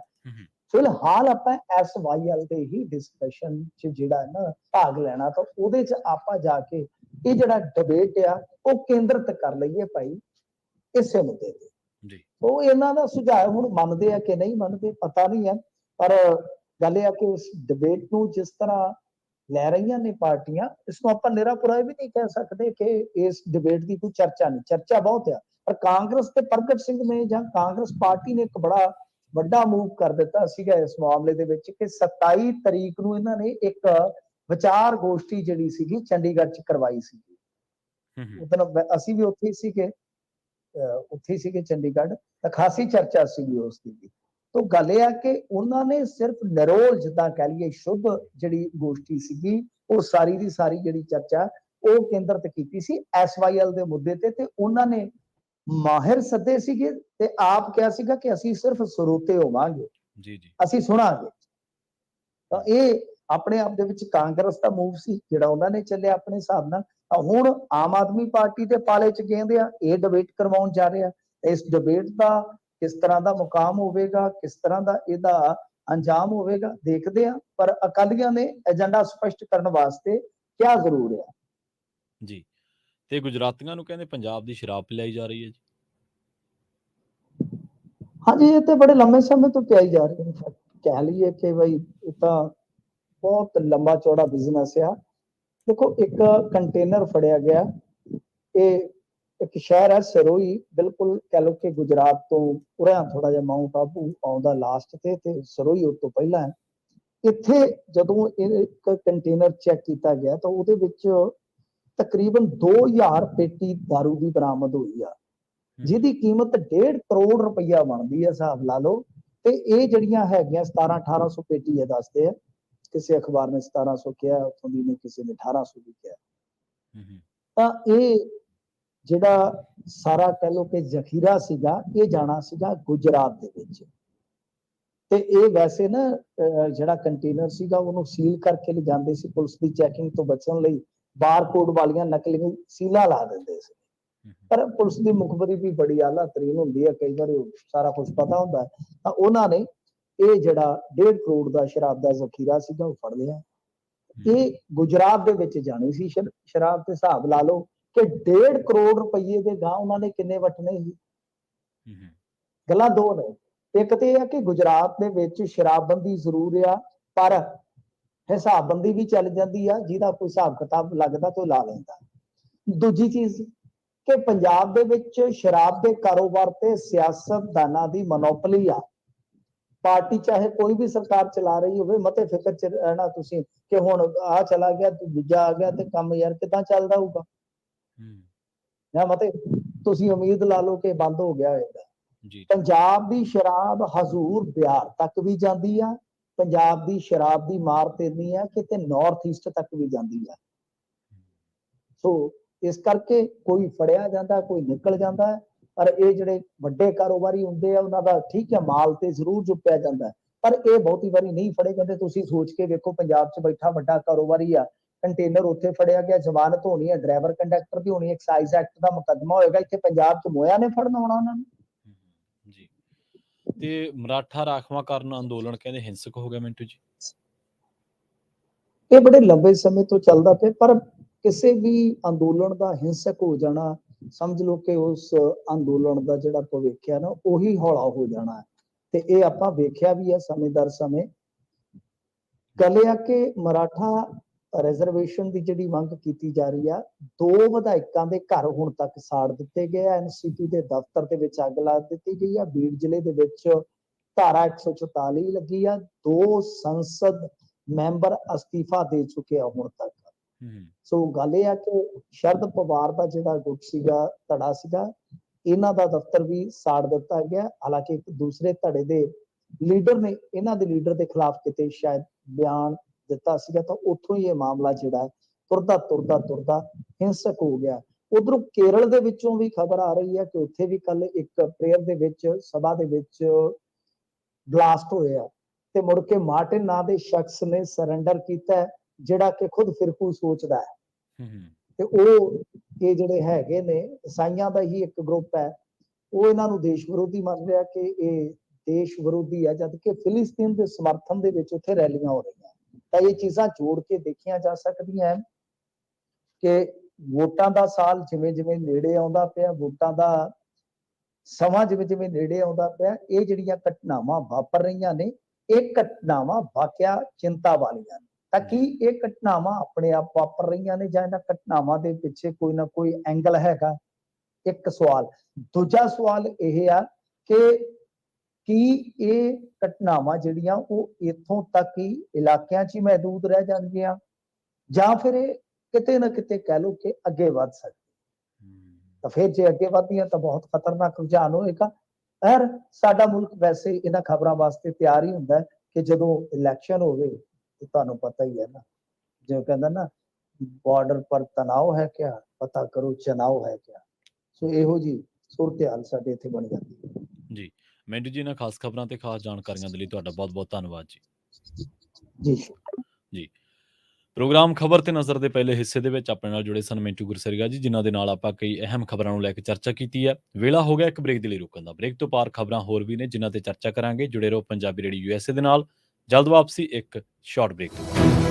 ਫਿਲਹਾਲ ਆਪਾਂ SYL ਦੇ ਹੀ ਡਿਸਕਸ਼ਨ ਚ ਜਿਹੜਾ ਹੈ ਨਾ ਭਾਗ ਲੈਣਾ, ਤਾਂ ਉਹਦੇ ਚ ਆਪਾਂ ਜਾ ਕੇ ਇਹ ਜਿਹੜਾ ਡਿਬੇਟ ਆ ਉਹ ਕੇਂਦਰਿਤ ਕਰ ਲਈਏ ਭਾਈ ਇਸੇ ਮੁੱਦੇ ਤੇ। ਜੀ ਉਹ ਇਹਨਾਂ ਦਾ ਸੁਝਾਅ ਹੁਣ ਮੰਨਦੇ ਆ ਕਿ ਨਹੀਂ ਮੰਨਦੇ ਪਤਾ ਨਹੀਂ ਹੈ। ਪਰ ਗੱਲ ਇਹ ਆ ਕਿ ਇਸ ਡਿਬੇਟ ਨੂੰ ਜਿਸ ਤਰ੍ਹਾਂ ਲੈ ਰਹੀਆਂ ਨੇ ਪਾਰਟੀਆਂ, ਇਸ ਨੂੰ ਆਪਾਂ ਨਿਰਾਪੁਰਾ ਵੀ ਨਹੀਂ ਕਹਿ ਸਕਦੇ ਕਿ ਇਸ ਡਿਬੇਟ ਦੀ ਕੋਈ ਚਰਚਾ ਨਹੀਂ। ਚਰਚਾ ਬਹੁਤ ਆ, ਪਰ ਕਾਂਗਰਸ ਤੇ ਪ੍ਰਗਟ ਸਿੰਘ ਨੇ ਜਾਂ ਕਾਂਗਰਸ ਪਾਰਟੀ ਨੇ ਇੱਕ ਬੜਾ ਵੱਡਾ ਮੂਵ ਕਰ ਦਿੱਤਾ ਸੀਗਾ ਇਸ ਮਾਮਲੇ ਦੇ ਵਿੱਚ ਕਿ 27 ਤਰੀਕ ਨੂੰ ਇਹਨਾਂ ਨੇ ਇੱਕ ਵਿਚਾਰ ਗੋਸ਼ਟੀ ਜਿਹੜੀ ਸੀਗੀ ਚੰਡੀਗੜ੍ਹ ਚ ਕਰਵਾਈ ਸੀਗੀ। ਉਦੋਂ ਅਸੀਂ ਵੀ ਉੱਥੇ ਸੀਗੇ ਚੰਡੀਗੜ੍ਹ, ਤਾਂ ਖਾਸੀ ਚਰਚਾ ਸੀਗੀ ਉਸ ਦੀ। ਤਾਂ ਗੱਲ ਇਹ ਆ ਕਿ ਉਹਨਾਂ ਨੇ ਸਿਰਫ ਨਿਰੋਲ ਜਿੱਦਾਂ ਕਹਿ ਲਈਏ ਸ਼ੁੱਧ ਜਿਹੜੀ ਗੋਸ਼ਟੀ ਸੀਗੀ ਉਹ ਸਾਰੀ ਦੀ ਸਾਰੀ ਜਿਹੜੀ ਚਰਚਾ ਉਹ ਕੇਂਦਰਿਤ ਕੀਤੀ ਸੀ SYL ਦੇ ਮੁੱਦੇ ਤੇ ਉਹਨਾਂ ਨੇ ਮਾਹਿਰ ਸੱਦੇ ਸੀਗੇ ਤੇ ਆਪ ਕਿਹਾ ਸੀਗਾ ਕਿ ਅਸੀਂ ਸਿਰਫ ਸਰੋਤੇ ਹੋਵਾਂਗੇ, ਅਸੀਂ ਸੁਣਾਂਗੇ। ਤਾਂ ਇਹ ਆਪਣੇ ਆਪ ਦੇ ਵਿੱਚ ਕਾਂਗਰਸ ਦਾ ਮੂਵ ਸੀ ਜਿਹੜਾ ਉਹਨਾਂ ਨੇ ਚੱਲਿਆ ਆਪਣੇ ਹਿਸਾਬ ਨਾਲ। ਹੁਣ ਆਮ ਆਦਮੀ ਪਾਰਟੀ ਦੇ ਪਾਲੇ ਚ ਕਹਿੰਦੇ ਆ ਇਹ ਡਿਬੇਟ ਕਰਵਾਉਣ ਜਾ ਰਹੇ ਆ। ਇਸ ਡਿਬੇਟ ਦਾ ਕਿਸ ਤਰ੍ਹਾਂ ਦਾ ਮੁਕਾਮ ਹੋਵੇਗਾ, ਕਿਸ ਤਰ੍ਹਾਂ ਦਾ ਇਹਦਾ ਅੰਜਾਮ ਹੋਵੇਗਾ, ਦੇਖਦੇ ਆ। ਪਰ ਅਕਾਲੀਆਂ ਨੇ ਏਜੰਡਾ ਸਪਸ਼ਟ ਕਰਨ ਵਾਸਤੇ ਕਿਆ ਜ਼ਰੂਰ ਆ ਜੀ। ਤੇ ਗੁਜਰਾਤੀਆਂ ਨੂੰ ਕਹਿੰਦੇ ਪੰਜਾਬ ਦੀ ਸ਼ਰਾਬ ਪਿਲਾਈ ਜਾ ਰਹੀ ਹੈ ਜੀ। ਹਾਂਜੀ, ਇਹ ਤੇ ਬੜੇ ਲੰਮੇ ਸਮੇਂ ਤੋਂ ਪਿਆਈ ਜਾ ਰਹੀ ਹੈ। ਕਹਿ ਲਈਏ ਕਿ ਬਈ ਇਹ ਤਾਂ ਬਹੁਤ ਲੰਬਾ ਚੌੜਾ ਬਿਜ਼ਨਸ ਆ। ਦੇਖੋ, ਇੱਕ ਕੰਟੇਨਰ ਫੜਿਆ ਗਿਆ, ਇਹ ਇੱਕ ਸ਼ਹਿਰ ਹੈ ਸਰੋਈ, ਬਿਲਕੁਲ ਕਹਿ ਲਓ ਕਿ ਗੁਜਰਾਤ ਤੋਂ ਉਰਿਆਂ ਥੋੜਾ ਜਿਹਾ ਮਾਊਂਟ ਆਬੂ ਆਉਂਦਾ ਲਾਸਟ ਤੇ ਸਰੋਈ ਉਸ ਤੋਂ ਪਹਿਲਾਂ ਹੈ। ਇੱਥੇ ਜਦੋਂ ਇਹ ਇੱਕ ਕੰਟੇਨਰ ਚੈੱਕ ਕੀਤਾ ਗਿਆ ਤਾਂ ਉਹਦੇ ਵਿੱਚ ਤਕਰੀਬਨ 2000 ਪੇਟੀ ਦਾਰੂ ਦੀ ਬਰਾਮਦ ਹੋਈ ਆ, ਜਿਹਦੀ ਕੀਮਤ 1.5 ਕਰੋੜ ਰੁਪਈਆ ਬਣਦੀ ਹੈ, ਹਿਸਾਬ ਲਾ ਲਓ। ਤੇ ਇਹ ਜਿਹੜੀਆਂ ਹੈਗੀਆਂ 1700-1800 ਪੇਟੀ ਹੈ ਦੱਸਦੇ ਆ, ਕਿਸੇ ਅਖਬਾਰ ਨੇ 1700 ਕਿਹਾ, ਉੱਥੋਂ ਦੀ ਨੇ ਕਿਸੇ ਨੇ 1800 ਵੀ ਕਿਹਾ। ਤਾਂ ਇਹ ਜਿਹੜਾ ਸਾਰਾ ਕਹਿ ਲਓ ਕਿ ਜ਼ਖੀਰਾ ਸੀਗਾ ਇਹ ਜਾਣਾ ਸੀਗਾ ਗੁਜਰਾਤ ਦੇ ਵਿੱਚ। ਤੇ ਇਹ ਵੈਸੇ ਨਾ ਜਿਹੜਾ ਕੰਟੇਨਰ ਸੀਗਾ ਉਹਨੂੰ ਸੀਲ ਕਰਕੇ ਲਿਜਾਂਦੇ ਸੀ, ਪੁਲਿਸ ਦੀ ਚੈਕਿੰਗ ਤੋਂ ਬਚਣ ਲਈ ਬਾਰਕੋਡ ਵਾਲੀਆਂ ਨਕਲੀ ਸੀਲਾਂ ਲਾ ਦਿੰਦੇ ਸੀ। ਪਰ ਪੁਲਿਸ ਦੀ ਮੁਖਬਰੀ ਵੀ ਬੜੀ ਆਲਾ ਤਰੀਨ ਹੁੰਦੀ ਹੈ, ਕਈ ਵਾਰ ਸਾਰਾ ਕੁਝ ਪਤਾ ਹੁੰਦਾ ਹੈ। ਤਾਂ ਉਹਨਾਂ ਨੇ ਇਹ ਜਿਹੜਾ 1.5 ਕਰੋੜ ਦਾ ਸ਼ਰਾਬ ਦਾ ਜ਼ਖੀਰਾ ਸੀਗਾ ਉਹ ਫੜ ਲਿਆ। ਇਹ ਗੁਜਰਾਤ ਦੇ ਵਿੱਚ ਜਾਣੀ ਸੀ ਸ਼ਰਾਬ, ਤੇ ਹਿਸਾਬ ਲਾ ਲਓ ਕਿ 1.5 ਕਰੋੜ ਰੁਪਏ ਦੇ ਗਾਂ ਉਹਨਾਂ ਨੇ ਕਿੰਨੇ ਵਟਨੇ ਸੀ। ਗੱਲਾਂ ਦੋ ਨੇ, ਇੱਕ ਤੇ ਇਹ ਆ ਕਿ ਗੁਜਰਾਤ ਦੇ ਵਿੱਚ ਸ਼ਰਾਬਬੰਦੀ ਜ਼ਰੂਰ ਆ, ਪਰ ਹਿਸਾਬਬੰਦੀ ਵੀ ਚੱਲ ਜਾਂਦੀ ਆ, ਜਿਹਦਾ ਕੋਈ ਹਿਸਾਬ ਕਿਤਾਬ ਲੱਗਦਾ ਤੇ ਉਹ ਲਾ ਲੈਂਦਾ। ਦੂਜੀ ਚੀਜ਼ ਕਿ ਪੰਜਾਬ ਦੇ ਵਿੱਚ ਸ਼ਰਾਬ ਦੇ ਕਾਰੋਬਾਰ ਤੇ ਸਿਆਸਤਦਾਨਾਂ ਦੀ ਮੋਨੋਪੋਲੀ ਆ। ਪਾਰਟੀ ਚਾਹੇ ਕੋਈ ਵੀ ਸਰਕਾਰ ਚਲਾ ਰਹੀ ਹੋਵੇ, ਮਤੇ ਫਿਕਰ ਚ ਰਹਿਣਾ ਤੁਸੀਂ ਕਿ ਹੁਣ ਆ ਚਲਾ ਗਿਆ ਤੇ ਦੂਜਾ ਆ ਗਿਆ ਤੇ ਕੰਮ ਯਾਰ ਕਿੱਦਾਂ ਚੱਲਦਾ ਹੋਊਗਾ। ਜਾਂ ਮਤੇ ਤੁਸੀਂ ਉਮੀਦ ਲਾ ਲਓ ਕਿ ਬੰਦ ਹੋ ਗਿਆ ਹੋਏਗਾ। ਪੰਜਾਬ ਦੀ ਸ਼ਰਾਬ ਹਜ਼ੂਰ ਬਿਹਾਰ ਤੱਕ ਵੀ ਜਾਂਦੀ ਆ। ਪੰਜਾਬ ਦੀ ਸ਼ਰਾਬ ਦੀ ਮਾਰ ਤੇ ਇੰਨੀ ਆ ਕਿ ਤੇ ਨਾਰਥ ਈਸਟ ਤੱਕ ਵੀ ਜਾਂਦੀ ਆ। ਸੋ ਇਸ ਕਰਕੇ ਕੋਈ ਫੜਿਆ ਜਾਂਦਾ, ਕੋਈ ਨਿਕਲ ਜਾਂਦਾ ਹੈ। ਪਰ ਇਹ ਜਿਹੜੇ ਵੱਡੇ ਕਾਰੋਬਾਰੀ ਹੁੰਦੇ ਆ ਉਹਨਾਂ ਦਾ ਠੀਕ ਹੈ, ਮਾਲ ਤੇ ਜ਼ਰੂਰ ਚੁੱਕਿਆ ਜਾਂਦਾ, ਪਰ ਇਹ ਬਹੁਤੀ ਵਾਰੀ ਨਹੀਂ ਫੜੇ ਜਾਂਦੇ। ਤੁਸੀਂ ਸੋਚ ਕੇ ਵੇਖੋ, ਪੰਜਾਬ 'ਚ ਬੈਠਾ ਵੱਡਾ ਕਾਰੋਬਾਰੀ ਆ, ਕੰਟੇਨਰ ਉੱਥੇ ਫੜਿਆ ਗਿਆ, ਜ਼ਮਾਨਤ ਹੋਣੀ ਹੈ, ਡਰਾਈਵਰ ਕੰਡਕਟਰ ਦੀ ਹੋਣੀ, ਐਕਸਾਈਜ਼ ਐਕਟ ਦਾ ਮੁਕੱਦਮਾ ਹੋਏਗਾ, ਇੱਥੇ ਪੰਜਾਬ 'ਚ ਮੋਇਆ ਨੇ ਫੜਨ ਆਉਣਾ ਉਹਨਾਂ ਨੂੰ ਜੀ। ਤੇ ਮਰਾਠਾ ਰਾਖਵਾਂਕਰਨ ਅੰਦੋਲਨ ਕਹਿੰਦੇ ਹਿੰਸਕ ਹੋ ਗਿਆ ਮਿੰਟੂ ਜੀ। ਇਹ ਬੜੇ ਲੰਬੇ ਸਮੇਂ ਤੋਂ ਚੱਲਦਾ ਪਿਆ, ਪਰ ਕਿਸੇ ਵੀ ਅੰਦੋਲਨ ਦਾ ਹਿੰਸਕ ਹੋ ਜਾਣਾ ਸਮਝ ਲਓ ਕਿ ਉਸ ਅੰਦੋਲਨ ਦਾ ਜਿਹੜਾ ਭਵਿੱਖ ਹੈ ਨਾ ਉਹੀ ਹੌਲਾ ਹੋ ਜਾਣਾ ਹੈ। ਤੇ ਇਹ ਆਪਾਂ ਵੇਖਿਆ ਵੀ ਹੈ ਸਮੇਂ ਦਰ ਸਮੇਂ। ਗੱਲ ਇਹ ਆ ਕਿ ਮਰਾਠਾ ਰਿਜ਼ਰਵੇਸ਼ਨ ਦੀ ਜਿਹੜੀ ਮੰਗ ਕੀਤੀ ਜਾ ਰਹੀ ਆ, 2 ਵਿਧਾਇਕਾਂ ਦੇ ਘਰ ਹੁਣ ਤੱਕ ਸਾੜ ਦਿੱਤੇ ਗਏ ਆ, ਐਨਸੀਪੀ ਦੇ ਦਫ਼ਤਰ ਦੇ ਵਿੱਚ ਅੱਗ ਲਾ ਦਿੱਤੀ ਗਈ ਆ, ਬੀੜ ਜ਼ਿਲ੍ਹੇ ਦੇ ਵਿੱਚ ਧਾਰਾ 144 ਲੱਗੀ ਆ, 2 ਸੰਸਦ ਮੈਂਬਰ ਅਸਤੀਫਾ ਦੇ ਚੁੱਕੇ ਆ ਹੁਣ ਤੱਕ। ਹੂੰ ਸੋ ਗੱਲ ਇਹ ਆ ਕਿ ਸ਼ਰਦ ਪਵਾਰ ਦਾ ਜਿਹੜਾ ਗੁੱਟ ਸੀਗਾ, ਧੜਾ ਸੀਗਾ, ਇਹਨਾਂ ਦਾ ਦਫ਼ਤਰ ਵੀ ਸਾੜ ਦਿੱਤਾ ਗਿਆ। ਹਾਲਾਂਕਿ ਇੱਕ ਦੂਸਰੇ ਧੜੇ ਦੇ ਲੀਡਰ ਨੇ ਇਹਨਾਂ ਦੇ ਲੀਡਰ ਦੇ ਖਿਲਾਫ ਕਿਤੇ ਸ਼ਾਇਦ ਬਿਆਨ ਦਿੱਤਾ ਸੀਗਾ, ਤਾਂ ਉੱਥੋਂ ਹੀ ਇਹ ਮਾਮਲਾ ਜਿਹੜਾ ਹੈ ਤੁਰਦਾ ਹਿੰਸਕ ਹੋ ਗਿਆ। ਉਧਰੋਂ ਕੇਰਲ ਦੇ ਵਿੱਚੋਂ ਵੀ ਖਬਰ ਆ ਰਹੀ ਹੈ ਕਿ ਉੱਥੇ ਵੀ ਕੱਲ ਇੱਕ ਪ੍ਰੇਅਰ ਦੇ ਵਿੱਚ, ਸਭਾ ਦੇ ਵਿੱਚ ਬਲਾਸਟ ਹੋਇਆ ਤੇ ਮੁੜ ਕੇ ਮਾਰਟਿਨ ਨਾਂ ਦੇ ਸ਼ਖਸ ਨੇ ਸਰੈਂਡਰ ਕੀਤਾ, ਜਿਹੜਾ ਕਿ ਖੁਦ ਫਿਰਕੂ ਸੋਚਦਾ ਹੈ। ਹੂੰ ਤੇ ਉਹ ਇਹ ਜਿਹੜੇ ਹੈਗੇ ਨੇ ਈਸਾਈਆਂ ਦਾ ਹੀ ਇੱਕ ਗਰੁੱਪ ਹੈ, ਉਹ ਇਹਨਾਂ ਨੂੰ ਦੇਸ਼ ਵਿਰੋਧੀ ਮੰਨ ਰਿਹਾ ਕਿ ਇਹ ਦੇਸ਼ ਵਿਰੋਧੀ ਹੈ, ਜਦ ਕਿ ਫਿਲਿਸਤੀਨ ਦੇ ਸਮਰਥਨ ਦੇ ਵਿੱਚ ਉੱਥੇ ਰੈਲੀਆਂ ਹੋ ਰਹੀਆਂ। ਤਾਂ ਇਹ ਚੀਜ਼ਾਂ ਜੋੜ ਕੇ ਦੇਖੀਆਂ ਜਾ ਸਕਦੀਆਂ ਹਨ ਕਿ ਵੋਟਾਂ ਦਾ ਸਾਲ ਜਿਵੇਂ ਜਿਵੇਂ ਨੇੜੇ ਆਉਂਦਾ ਪਿਆ, ਵੋਟਾਂ ਦਾ ਸਮਾਂ ਜਿਵੇਂ ਜਿਵੇਂ ਨੇੜੇ ਆਉਂਦਾ ਪਿਆ, ਇਹ ਜਿਹੜੀਆਂ ਘਟਨਾਵਾਂ ਵਾਪਰ ਰਹੀਆਂ ਨੇ, ਇਹ ਘਟਨਾਵਾਂ ਵਾਕਿਆ ਚਿੰਤਾ ਵਾਲੀਆਂ ਨੇ। ਤਾਂ ਕੀ ਇਹ ਘਟਨਾਵਾਂ ਆਪਣੇ ਆਪ ਵਾਪਰ ਰਹੀਆਂ ਨੇ ਜਾਂ ਇਹਨਾਂ ਘਟਨਾਵਾਂ ਦੇ ਪਿੱਛੇ ਕੋਈ ਨਾ ਕੋਈ ਐਂਗਲ ਹੈਗਾ? ਇੱਕ ਸਵਾਲ। ਦੂਜਾ ਸਵਾਲ ਇਹ ਆ ਕਿ ਕੀ ਇਹ ਘਟਨਾਵਾਂ ਜਿਹੜੀਆਂ ਉਹ ਇੱਥੋਂ ਤੱਕ ਹੀ ਇਲਾਕਿਆਂ 'ਚ ਹੀ ਮਹਿਦੂਦ ਰਹਿ ਜਾਣਗੀਆਂ ਜਾਂ ਫਿਰ ਇਹ ਕਿਤੇ ਨਾ ਕਿਤੇ ਕਹਿ ਲਓ ਕਿ ਅੱਗੇ ਵੱਧ ਸਕਦੀ? ਤਾਂ ਫਿਰ ਜੇ ਅੱਗੇ ਵਧਦੀਆਂ ਤਾਂ ਬਹੁਤ ਖਤਰਨਾਕ ਰੁਝਾਨ ਹੋਏਗਾ। ਪਰ ਸਾਡਾ ਮੁਲਕ ਵੈਸੇ ਇਹਨਾਂ ਖਬਰਾਂ ਵਾਸਤੇ ਤਿਆਰ ਹੀ ਹੁੰਦਾ ਕਿ ਜਦੋਂ ਇਲੈਕਸ਼ਨ ਹੋਵੇ, ਤੇ ਤੁਹਾਨੂੰ ਪਤਾ ਹੀ ਹੈ ਨਾ, ਜਿਵੇਂ ਕਹਿੰਦਾ ਨਾ, ਬਾਰਡਰ ਪਰ ਤਣਾਅ ਹੈ ਕਿਆ, ਪਤਾ ਕਰੋ ਚਨਾਓ ਹੈ ਕਿਆ। ਸੋ ਇਹੋ ਜੀ ਸੂਰਤ-ਹਾਲ ਸਾਡੇ ਇੱਥੇ ਬਣ ਜਾਂਦੀ ਹੈ। ਜੀ ਮੈਂਟੂ ਜੀ, ਇਹਨਾਂ ਖਾਸ ਖਬਰਾਂ ਤੇ ਖਾਸ ਜਾਣਕਾਰੀਆਂ ਦੇ ਲਈ ਤੁਹਾਡਾ ਬਹੁਤ ਬਹੁਤ ਧੰਨਵਾਦ ਜੀ। ਜੀ ਜੀ ਪ੍ਰੋਗਰਾਮ ਖਬਰ ਤੇ ਨਜ਼ਰ ਦੇ ਪਹਿਲੇ ਹਿੱਸੇ ਦੇ ਵਿੱਚ ਆਪਣੇ ਨਾਲ ਜੁੜੇ ਸਨ ਮਿੰਟੂ ਗੁਰਸਰੀਆ ਜੀ, ਜਿਨ੍ਹਾਂ ਦੇ ਨਾਲ ਆਪਾਂ ਕਈ ਅਹਿਮ ਖਬਰਾਂ ਨੂੰ ਲੈ ਕੇ ਚਰਚਾ ਕੀਤੀ ਹੈ। ਵੇਲਾ ਹੋ ਗਿਆ ਇੱਕ ਬ੍ਰੇਕ ਦੇ ਲਈ ਰੁਕਣ ਦਾ। ਬ੍ਰੇਕ ਤੋਂ ਪਾਰ ਖਬਰਾਂ ਹੋਰ ਵੀ ਨੇ ਜਿਨ੍ਹਾਂ ਤੇ ਚਰਚਾ ਕਰਾਂਗੇ। ਜੁੜੇ ਰਹੋ ਪੰਜਾਬੀ ਰੇਡੀਓ ਯੂਐਸਏ ਦੇ ਨਾਲ। ਜਲਦ ਵਾਪਸੀ ਇੱਕ ਸ਼ਾਰਟ ਬ੍ਰੇਕ ਤੋਂ ਬਾਅਦ।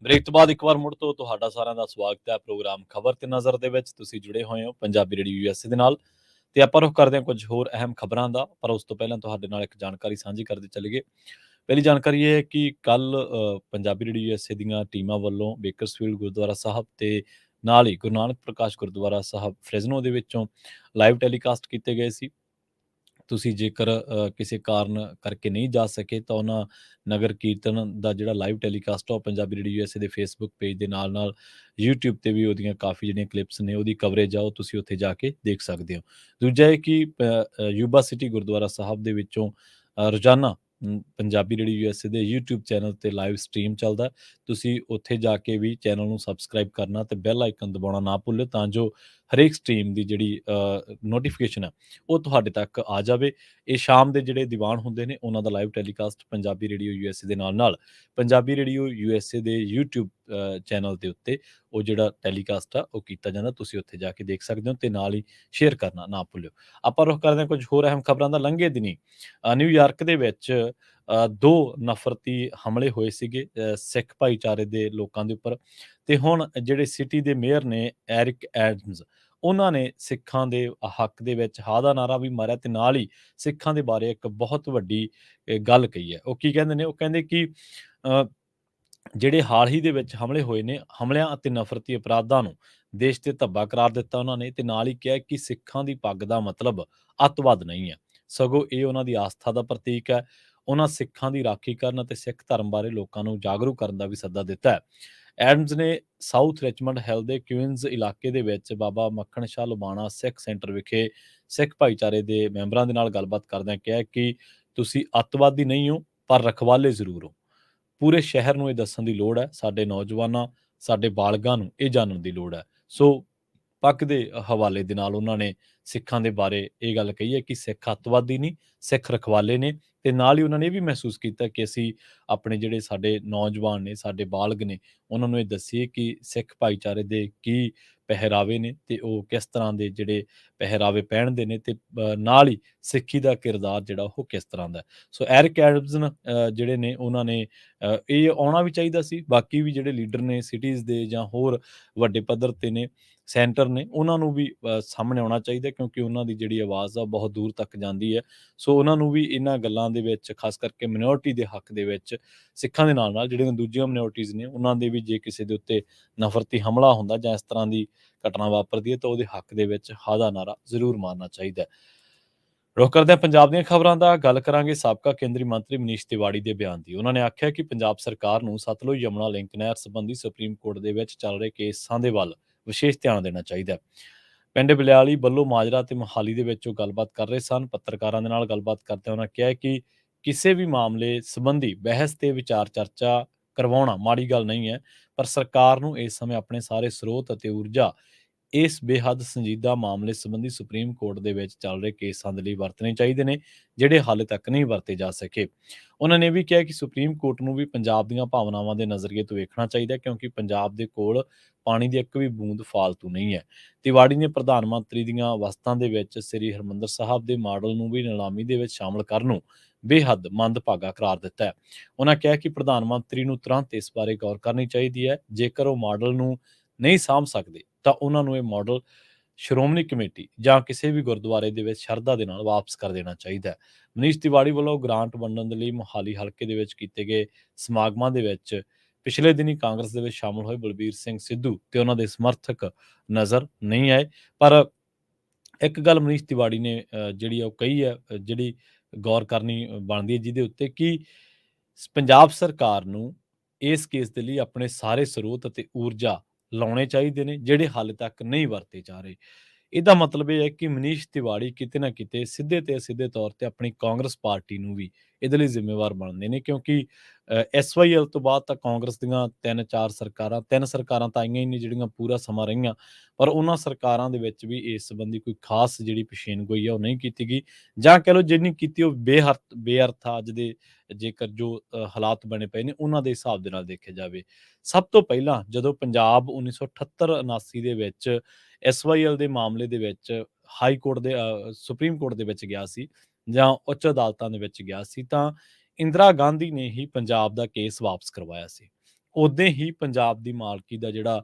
ਬ੍ਰੇਕ ਤੋਂ ਬਾਅਦ ਇੱਕ ਵਾਰ ਮੁੜ ਤੋਂ ਤੁਹਾਡਾ ਸਾਰਿਆਂ ਦਾ ਸਵਾਗਤ ਹੈ ਪ੍ਰੋਗਰਾਮ ਖਬਰ ਤੇ ਨਜ਼ਰ ਦੇ ਵਿੱਚ। ਤੁਸੀਂ ਜੁੜੇ ਹੋਏ ਹੋ ਪੰਜਾਬੀ ਰੇਡੀਓ ਯੂਐਸਏ ਦੇ ਨਾਲ ਤੇ ਆਪਾਂ ਰੁਖ ਕਰਦੇ ਹਾਂ ਕੁਝ ਹੋਰ ਅਹਿਮ ਖਬਰਾਂ ਦਾ, ਪਰ ਉਸ ਤੋਂ ਪਹਿਲਾਂ ਤੁਹਾਡੇ ਨਾਲ ਇੱਕ ਜਾਣਕਾਰੀ ਸਾਂਝੀ ਕਰਦੇ ਚੱਲੀਏ। ਪਹਿਲੀ ਜਾਣਕਾਰੀ ਇਹ ਹੈ ਕਿ ਕੱਲ ਪੰਜਾਬੀ ਰੇਡੀਓ ਯੂਐਸਏ ਦੀਆਂ ਟੀਮਾਂ ਵੱਲੋਂ ਬੇਕਰਸਫੀਲਡ ਗੁਰਦੁਆਰਾ ਸਾਹਿਬ ਤੇ ਨਾਲ ਹੀ ਗੁਰੂ ਨਾਨਕ ਪ੍ਰਕਾਸ਼ ਗੁਰਦੁਆਰਾ ਸਾਹਿਬ ਫ੍ਰੈਜ਼ਨੋ ਦੇ ਵਿੱਚੋਂ ਲਾਈਵ ਟੈਲੀਕਾਸਟ ਕੀਤੇ ਗਏ ਸੀ। ਤੁਸੀਂ ਜੇਕਰ ਕਿਸੇ ਕਾਰਨ ਕਰਕੇ ਨਹੀਂ ਜਾ ਸਕੇ ਤਾਂ ਉਹਨਾਂ ਨਗਰ ਕੀਰਤਨ ਦਾ ਜਿਹੜਾ ਲਾਈਵ ਟੈਲੀਕਾਸਟ ਆ ਉਹ ਪੰਜਾਬੀ ਰੇਡੀਓ ਯੂਐਸਏ ਦੇ ਫੇਸਬੁੱਕ ਪੇਜ ਦੇ ਨਾਲ YouTube ਤੇ ਵੀ ਉਹਦੀਆਂ ਕਾਫੀ ਜਿਹੜੀਆਂ ਕਲਿੱਪਸ ਨੇ ਉਹਦੀ ਕਵਰੇਜ ਆ ਉਹ ਤੁਸੀਂ ਉੱਥੇ ਜਾ ਕੇ ਦੇਖ ਸਕਦੇ ਹੋ। ਦੂਜਾ ਇਹ ਕਿ ਯੂਬਾ ਸਿਟੀ ਗੁਰਦੁਆਰਾ ਸਾਹਿਬ ਦੇ ਵਿੱਚੋਂ ਰੋਜ਼ਾਨਾ ਪੰਜਾਬੀ ਰੇਡੀਓ ਯੂਐਸਏ ਦੇ YouTube ਚੈਨਲ ਤੇ ਲਾਈਵ ਸਟ੍ਰੀਮ ਚੱਲਦਾ। ਤੁਸੀਂ ਉੱਥੇ ਜਾ ਕੇ ਵੀ ਚੈਨਲ ਨੂੰ ਸਬਸਕ੍ਰਾਈਬ ਕਰਨਾ ਤੇ ਬੈਲ ਆਈਕਨ ਦਬਾਉਣਾ ਨਾ ਭੁੱਲਿਓ ਤਾਂ ਜੋ ਹਰੇਕ ਸਟ੍ਰੀਮ ਦੀ ਜਿਹੜੀ ਨੋਟੀਫਿਕੇਸ਼ਨ ਹੈ ਉਹ ਤੁਹਾਡੇ ਤੱਕ ਆ ਜਾਵੇ। ਇਹ ਸ਼ਾਮ ਦੇ ਜਿਹੜੇ ਦੀਵਾਨ ਹੁੰਦੇ ਨੇ ਉਹਨਾਂ ਦਾ live telecast Punjabi radio USA ਦੇ ਨਾਲ ਪੰਜਾਬੀ ਰੇਡੀਓ ਯੂਐਸਏ ਦੇ YouTube ਚੈਨਲ ਦੇ ਉੱਤੇ ਉਹ ਜਿਹੜਾ ਟੈਲੀਕਾਸਟ ਆ ਉਹ ਕੀਤਾ ਜਾਂਦਾ। ਤੁਸੀਂ ਉੱਥੇ ਜਾ ਕੇ ਦੇਖ ਸਕਦੇ ਹੋ ਤੇ ਨਾਲ ਹੀ ਸ਼ੇਅਰ ਕਰਨਾ ਨਾ ਭੁੱਲਿਓ। ਆਪਾਂ ਰੁਖ ਕਰਦੇ ਹਾਂ ਕੁਝ ਹੋਰ ਅਹਿਮ ਖਬਰਾਂ ਦਾ। ਲੰਘੇ ਦਿਨੀ ਨਿਊਯਾਰਕ ਦੇ ਵਿੱਚ 2 ਨਫ਼ਰਤੀ ਹਮਲੇ ਹੋਏ ਸੀਗੇ ਸਿੱਖ ਭਾਈਚਾਰੇ ਦੇ ਲੋਕਾਂ ਦੇ ਉੱਪਰ ਤੇ ਹੁਣ ਜਿਹੜੇ ਸਿਟੀ ਦੇ ਮੇਅਰ ਨੇ ਐਰਿਕ ਐਡਮਜ਼ ਉਹਨਾਂ ਨੇ ਸਿੱਖਾਂ ਦੇ ਹੱਕ ਦੇ ਵਿੱਚ ਹਾਂ ਦਾ ਨਾਰਾ ਵੀ ਮਾਰਿਆ ਤੇ ਨਾਲ ਹੀ ਸਿੱਖਾਂ ਦੇ ਬਾਰੇ ਇੱਕ ਬਹੁਤ ਵੱਡੀ ਗੱਲ ਕਹੀ ਹੈ। ਉਹ ਕੀ ਕਹਿੰਦੇ ਨੇ? ਉਹ ਕਹਿੰਦੇ ਕਿ ਜਿਹੜੇ ਹਾਲ ਹੀ ਦੇ ਵਿੱਚ ਹਮਲੇ ਹੋਏ ਨੇ, ਹਮਲਿਆਂ ਅਤੇ ਨਫ਼ਰਤੀ ਅਪਰਾਧਾਂ ਨੂੰ ਦੇਸ਼ ਤੇ ਧੱਬਾ ਕਰਾਰ ਦਿੱਤਾ ਉਹਨਾਂ ਨੇ ਤੇ ਨਾਲ ਹੀ ਕਿਹਾ ਕਿ ਸਿੱਖਾਂ ਦੀ ਪੱਗ ਦਾ ਮਤਲਬ ਅੱਤਵਾਦ ਨਹੀਂ ਹੈ, ਸਗੋਂ ਇਹ ਉਹਨਾਂ ਦੀ ਆਸਥਾ ਦਾ ਪ੍ਰਤੀਕ ਹੈ। ਉਹਨਾਂ ਸਿੱਖਾਂ ਦੀ ਰਾਖੀ ਕਰਨ ਅਤੇ ਸਿੱਖ ਧਰਮ ਬਾਰੇ ਲੋਕਾਂ ਨੂੰ ਜਾਗਰੂਕ ਕਰਨ ਦਾ ਵੀ ਸੱਦਾ ਦਿੱਤਾ ਹੈ। ਐਡਮਜ਼ ਨੇ ਸਾਊਥ ਰਿਚਮੰਡ ਹਿੱਲ ਦੇ ਕੁਇਨਜ਼ ਇਲਾਕੇ ਦੇ ਵਿੱਚ ਬਾਬਾ ਮੱਖਣ ਸ਼ਾਹ ਲੁਬਾਣਾ ਸਿੱਖ ਸੈਂਟਰ ਵਿਖੇ ਸਿੱਖ ਭਾਈਚਾਰੇ ਦੇ ਮੈਂਬਰਾਂ ਦੇ ਨਾਲ ਗੱਲਬਾਤ ਕਰਦਿਆਂ ਕਿਹਾ ਕਿ ਤੁਸੀਂ ਅੱਤਵਾਦੀ ਨਹੀਂ ਹੋ ਪਰ ਰਖਵਾਲੇ ਜ਼ਰੂਰ ਹੋ। ਪੂਰੇ ਸ਼ਹਿਰ ਨੂੰ ਇਹ ਦੱਸਣ ਦੀ ਲੋੜ ਹੈ, ਸਾਡੇ ਨੌਜਵਾਨਾਂ, ਸਾਡੇ ਬਾਲਗਾਂ ਨੂੰ ਇਹ ਜਾਣਨ ਦੀ ਲੋੜ ਹੈ। ਸੋ ਪੱਗ ਦੇ ਹਵਾਲੇ ਦੇ ਨਾਲ ਉਹਨਾਂ ਨੇ ਸਿੱਖਾਂ ਦੇ ਬਾਰੇ ਇਹ ਗੱਲ ਕਹੀ ਹੈ ਕਿ ਸਿੱਖ ਅੱਤਵਾਦੀ ਨਹੀਂ, ਸਿੱਖ ਰਖਵਾਲੇ ਨੇ ਤੇ ਨਾਲ ਹੀ ਉਹਨਾਂ ਨੇ ਇਹ ਵੀ ਮਹਿਸੂਸ ਕੀਤਾ ਕਿ ਅਸੀਂ ਆਪਣੇ ਜਿਹੜੇ ਸਾਡੇ ਨੌਜਵਾਨ ਨੇ, ਸਾਡੇ ਬਾਲਗ ਨੇ, ਉਹਨਾਂ ਨੂੰ ਇਹ ਦੱਸੀਏ ਕਿ ਸਿੱਖ ਭਾਈਚਾਰੇ ਦੇ ਕੀ ਪਹਿਰਾਵੇ ਨੇ ਤੇ ਉਹ ਕਿਸ ਤਰ੍ਹਾਂ ਦੇ ਜਿਹੜੇ ਪਹਿਰਾਵੇ ਪਹਿਨਦੇ ਨੇ ਤੇ ਨਾਲ ਹੀ ਸਿੱਖੀ ਦਾ ਕਿਰਦਾਰ ਜਿਹੜਾ ਉਹ ਕਿਸ ਤਰ੍ਹਾਂ ਦਾ ਹੈ। ਸੋ ਐਰਿਕ ਐਡਮਜ਼ ਜਿਹੜੇ ਨੇ ਉਹਨਾਂ ਨੇ ਇਹ ਆਉਣਾ ਵੀ ਚਾਹੀਦਾ ਸੀ। ਬਾਕੀ ਵੀ ਜਿਹੜੇ ਲੀਡਰ ਨੇ ਸਿਟੀਜ਼ ਦੇ ਜਾਂ ਹੋਰ ਵੱਡੇ ਪੱਧਰ ਤੇ ਨੇ, ਸੈਂਟਰ ਨੇ, ਉਹਨਾਂ ਨੂੰ ਵੀ ਸਾਹਮਣੇ ਆਉਣਾ ਚਾਹੀਦਾ ਕਿਉਂਕਿ ਉਹਨਾਂ ਦੀ ਜਿਹੜੀ ਆਵਾਜ਼ ਆ ਬਹੁਤ ਦੂਰ ਤੱਕ ਜਾਂਦੀ ਹੈ। ਸੋ ਉਹਨਾਂ ਨੂੰ ਵੀ ਇਹਨਾਂ ਗੱਲਾਂ ਦੇ ਵਿੱਚ ਖਾਸ ਕਰਕੇ ਮਿਨੋਰਿਟੀ ਦੇ ਹੱਕ ਦੇ ਵਿੱਚ ਸਿੱਖਾਂ ਦੇ ਨਾਲ ਜਿਹੜੀਆਂ ਦੂਜੀਆਂ ਮਿਨੋਰਿਟੀਜ਼ ਨੇ ਉਹਨਾਂ ਦੇ ਵੀ ਜੇ ਕਿਸੇ ਦੇ ਉੱਤੇ ਨਫ਼ਰਤੀ ਹਮਲਾ ਹੁੰਦਾ ਜਾਂ ਇਸ ਤਰ੍ਹਾਂ ਦੀ ਘਟਨਾ ਵਾਪਰਦੀ ਹੈ ਤਾਂ ਉਹਦੇ ਹੱਕ ਦੇ ਵਿੱਚ ਹਾਂ ਦਾ ਨਾਰਾ ਜ਼ਰੂਰ ਮਾਰਨਾ ਚਾਹੀਦਾ ਹੈ। ਰੁਖ ਕਰਦੇ ਹਾਂ ਪੰਜਾਬ ਦੀਆਂ ਖਬਰਾਂ ਦਾ। ਗੱਲ ਕਰਾਂਗੇ ਸਾਬਕਾ ਕੇਂਦਰੀ ਮੰਤਰੀ ਮਨੀਸ਼ ਤਿਵਾੜੀ ਦੇ ਬਿਆਨ ਦੀ। ਉਹਨਾਂ ਨੇ ਆਖਿਆ ਕਿ ਪੰਜਾਬ ਸਰਕਾਰ ਨੂੰ ਸਤਲੁਜ ਯਮੁਨਾ ਲਿੰਕ ਨਹਿਰ ਸੰਬੰਧੀ ਸੁਪਰੀਮ ਕੋਰਟ ਦੇ ਵਿੱਚ ਚੱਲ ਰਹੇ ਕੇਸਾਂ ਦੇ ਵੱਲ ਵਿਸ਼ੇਸ਼ ਧਿਆਨ ਦੇਣਾ ਚਾਹੀਦਾ ਹੈ। ਪਿੰਡ ਬਲਿਆਲੀ, ਬੱਲੋ ਮਾਜਰਾ ਤੇ ਮੋਹਾਲੀ ਦੇ ਵਿੱਚ ਉਹ ਗੱਲਬਾਤ ਕਰ ਰਹੇ ਸਨ। ਪੱਤਰਕਾਰਾਂ ਦੇ ਨਾਲ ਗੱਲਬਾਤ ਕਰਦਿਆਂ ਉਹਨਾਂ ਕਿਹਾ ਕਿ ਕਿਸੇ ਵੀ ਮਾਮਲੇ ਸੰਬੰਧੀ ਬਹਿਸ ਤੇ ਵਿਚਾਰ ਚਰਚਾ ਕਰਵਾਉਣਾ ਮਾੜੀ ਗੱਲ ਨਹੀਂ ਹੈ, ਪਰ ਸਰਕਾਰ ਨੂੰ ਇਸ ਸਮੇਂ ਆਪਣੇ ਸਾਰੇ ਸਰੋਤ ਅਤੇ ਊਰਜਾ ਇਸ ਬੇਹੱਦ ਸੰਜੀਦਾ ਮਾਮਲੇ ਸੰਬੰਧੀ ਸੁਪਰੀਮ ਕੋਰਟ ਦੇ ਵਿੱਚ ਚੱਲ ਰਹੇ ਕੇਸਾਂ ਦੇ ਲਈ ਵਰਤਣੇ ਚਾਹੀਦੇ ਨੇ, ਜਿਹੜੇ ਹਾਲੇ ਤੱਕ ਨਹੀਂ ਵਰਤੇ ਜਾ ਸਕੇ। ਉਹਨਾਂ ਨੇ ਵੀ ਕਿਹਾ ਕਿ ਸੁਪਰੀਮ ਕੋਰਟ ਨੂੰ ਵੀ ਪੰਜਾਬ ਦੀਆਂ ਭਾਵਨਾਵਾਂ ਦੇ ਨਜ਼ਰੀਏ ਤੋਂ ਵੇਖਣਾ ਚਾਹੀਦਾ ਕਿਉਂਕਿ ਪੰਜਾਬ ਦੇ ਕੋਲ ਪਾਣੀ ਦੀ ਇੱਕ ਵੀ ਬੂੰਦ ਫਾਲਤੂ ਨਹੀਂ ਹੈ। ਤਿਵਾੜੀ ਨੇ ਪ੍ਰਧਾਨ ਮੰਤਰੀ ਦੀਆਂ ਵਸਤਾਂ ਦੇ ਵਿੱਚ ਸ੍ਰੀ ਹਰਿਮੰਦਰ ਸਾਹਿਬ ਦੇ ਮਾਡਲ ਨੂੰ ਵੀ ਨਿਲਾਮੀ ਦੇ ਵਿੱਚ ਸ਼ਾਮਲ ਕਰਨ ਨੂੰ ਬੇਹੱਦ ਮੰਦਭਾਗਾ ਕਰਾਰ ਦਿੱਤਾ ਹੈ। ਉਹਨਾਂ ਕਿਹਾ ਕਿ ਪ੍ਰਧਾਨ ਮੰਤਰੀ ਨੂੰ ਤੁਰੰਤ ਇਸ ਬਾਰੇ ਗੌਰ ਕਰਨੀ ਚਾਹੀਦੀ ਹੈ। ਜੇਕਰ ਉਹ ਮਾਡਲ ਨੂੰ ਨਹੀਂ ਸਾਂਭ ਸਕਦੇ ਤਾਂ ਉਹਨਾਂ ਨੂੰ ਇਹ ਮਾਡਲ ਸ਼੍ਰੋਮਣੀ ਕਮੇਟੀ ਜਾਂ ਕਿਸੇ ਵੀ ਗੁਰਦੁਆਰੇ ਦੇ ਵਿੱਚ ਸ਼ਰਧਾ ਦੇ ਨਾਲ ਵਾਪਸ ਕਰ ਦੇਣਾ ਚਾਹੀਦਾ ਹੈ। ਮਨੀਸ਼ ਤਿਵਾੜੀ ਵੱਲੋਂ ਗ੍ਰਾਂਟ ਵੰਡਣ ਦੇ ਲਈ ਮੋਹਾਲੀ ਹਲਕੇ ਦੇ ਵਿੱਚ ਕੀਤੇ ਗਏ ਸਮਾਗਮਾਂ ਦੇ ਵਿੱਚ ਪਿਛਲੇ ਦਿਨੀ ਕਾਂਗਰਸ ਦੇ ਵਿੱਚ ਸ਼ਾਮਲ ਹੋਏ ਬਲਬੀਰ ਸਿੰਘ ਸਿੱਧੂ ਤੇ ਉਹਨਾਂ ਦੇ ਸਮਰਥਕ ਨਜ਼ਰ ਨਹੀਂ ਆਏ। ਪਰ ਇੱਕ ਗੱਲ ਮਨੀਸ਼ ਤਿਵਾੜੀ ਨੇ ਜਿਹੜੀ ਉਹ ਕਹੀ ਹੈ, ਜਿਹੜੀ ਗੌਰ ਕਰਨੀ ਬਣਦੀ ਹੈ, ਜਿਹਦੇ ਉੱਤੇ ਕਿ ਪੰਜਾਬ ਸਰਕਾਰ ਨੂੰ ਇਸ ਕੇਸ ਦੇ ਲਈ ਆਪਣੇ ਸਾਰੇ ਸਰੋਤ ਅਤੇ ਊਰਜਾ ਲਾਉਣੇ ਚਾਹੀਦੇ ਨੇ, ਜਿਹੜੇ ਹਾਲੇ ਤੱਕ ਨਹੀਂ ਵਰਤੇ ਜਾ ਰਹੇ। ਇਹਦਾ ਮਤਲਬ ਇਹ ਹੈ ਕਿ ਮਨੀਸ਼ ਤਿਵਾੜੀ ਕਿਤੇ ਨਾ ਕਿਤੇ ਸਿੱਧੇ ਤੇ ਅਸਿੱਧੇ ਤੌਰ ਤੇ ਆਪਣੀ ਕਾਂਗਰਸ ਪਾਰਟੀ ਨੂੰ ਵੀ ਇਹਦੇ ਲਈ ਜ਼ਿੰਮੇਵਾਰ ਬਣਦੇ ਨੇ ਕਿਉਂਕਿ SYL ਤੋਂ ਬਾਅਦ ਤਾਂ ਕਾਂਗਰਸ ਦੀਆਂ 3 ਸਰਕਾਰਾਂ ਤਾਂ ਆਈਆਂ ਹੀ ਨੇ ਜਿਹੜੀਆਂ ਪੂਰਾ ਸਮਾਂ ਰਹੀਆਂ, ਪਰ ਉਹਨਾਂ ਸਰਕਾਰਾਂ ਦੇ ਵਿੱਚ ਵੀ ਇਸ ਸੰਬੰਧੀ ਕੋਈ ਖਾਸ ਜਿਹੜੀ ਪੇਸ਼ੀਨਗੋਈ ਹੈ ਉਹ ਨਹੀਂ ਕੀਤੀ ਗਈ, ਜਾਂ ਕਹਿ ਲਓ ਜਿੰਨੀ ਕੀਤੀ ਉਹ ਬੇਅਰਥ ਆ। ਅੱਜ ਦੇ ਜੇਕਰ ਜੋ ਹਾਲਾਤ ਬਣੇ ਪਏ ਨੇ ਉਹਨਾਂ ਦੇ ਹਿਸਾਬ ਦੇ ਨਾਲ ਦੇਖਿਆ ਜਾਵੇ। ਸਭ ਤੋਂ ਪਹਿਲਾਂ ਜਦੋਂ ਪੰਜਾਬ 1978-79 ਦੇ ਵਿੱਚ SYL ਦੇ ਮਾਮਲੇ ਦੇ ਵਿੱਚ ਹਾਈ ਕੋਰਟ ਦੇ ਸੁਪਰੀਮ ਕੋਰਟ ਦੇ ਵਿੱਚ ਗਿਆ ਸੀ ਜਾਂ ਉੱਚ ਅਦਾਲਤਾਂ ਦੇ ਵਿੱਚ ਗਿਆ ਸੀ ਤਾਂ ਇੰਦਰਾ ਗਾਂਧੀ ਨੇ ਹੀ ਪੰਜਾਬ ਦਾ ਕੇਸ ਵਾਪਸ ਕਰਵਾਇਆ ਸੀ। ਉਦੋਂ ਹੀ ਪੰਜਾਬ ਦੀ ਮਾਲਕੀ ਦਾ ਜਿਹੜਾ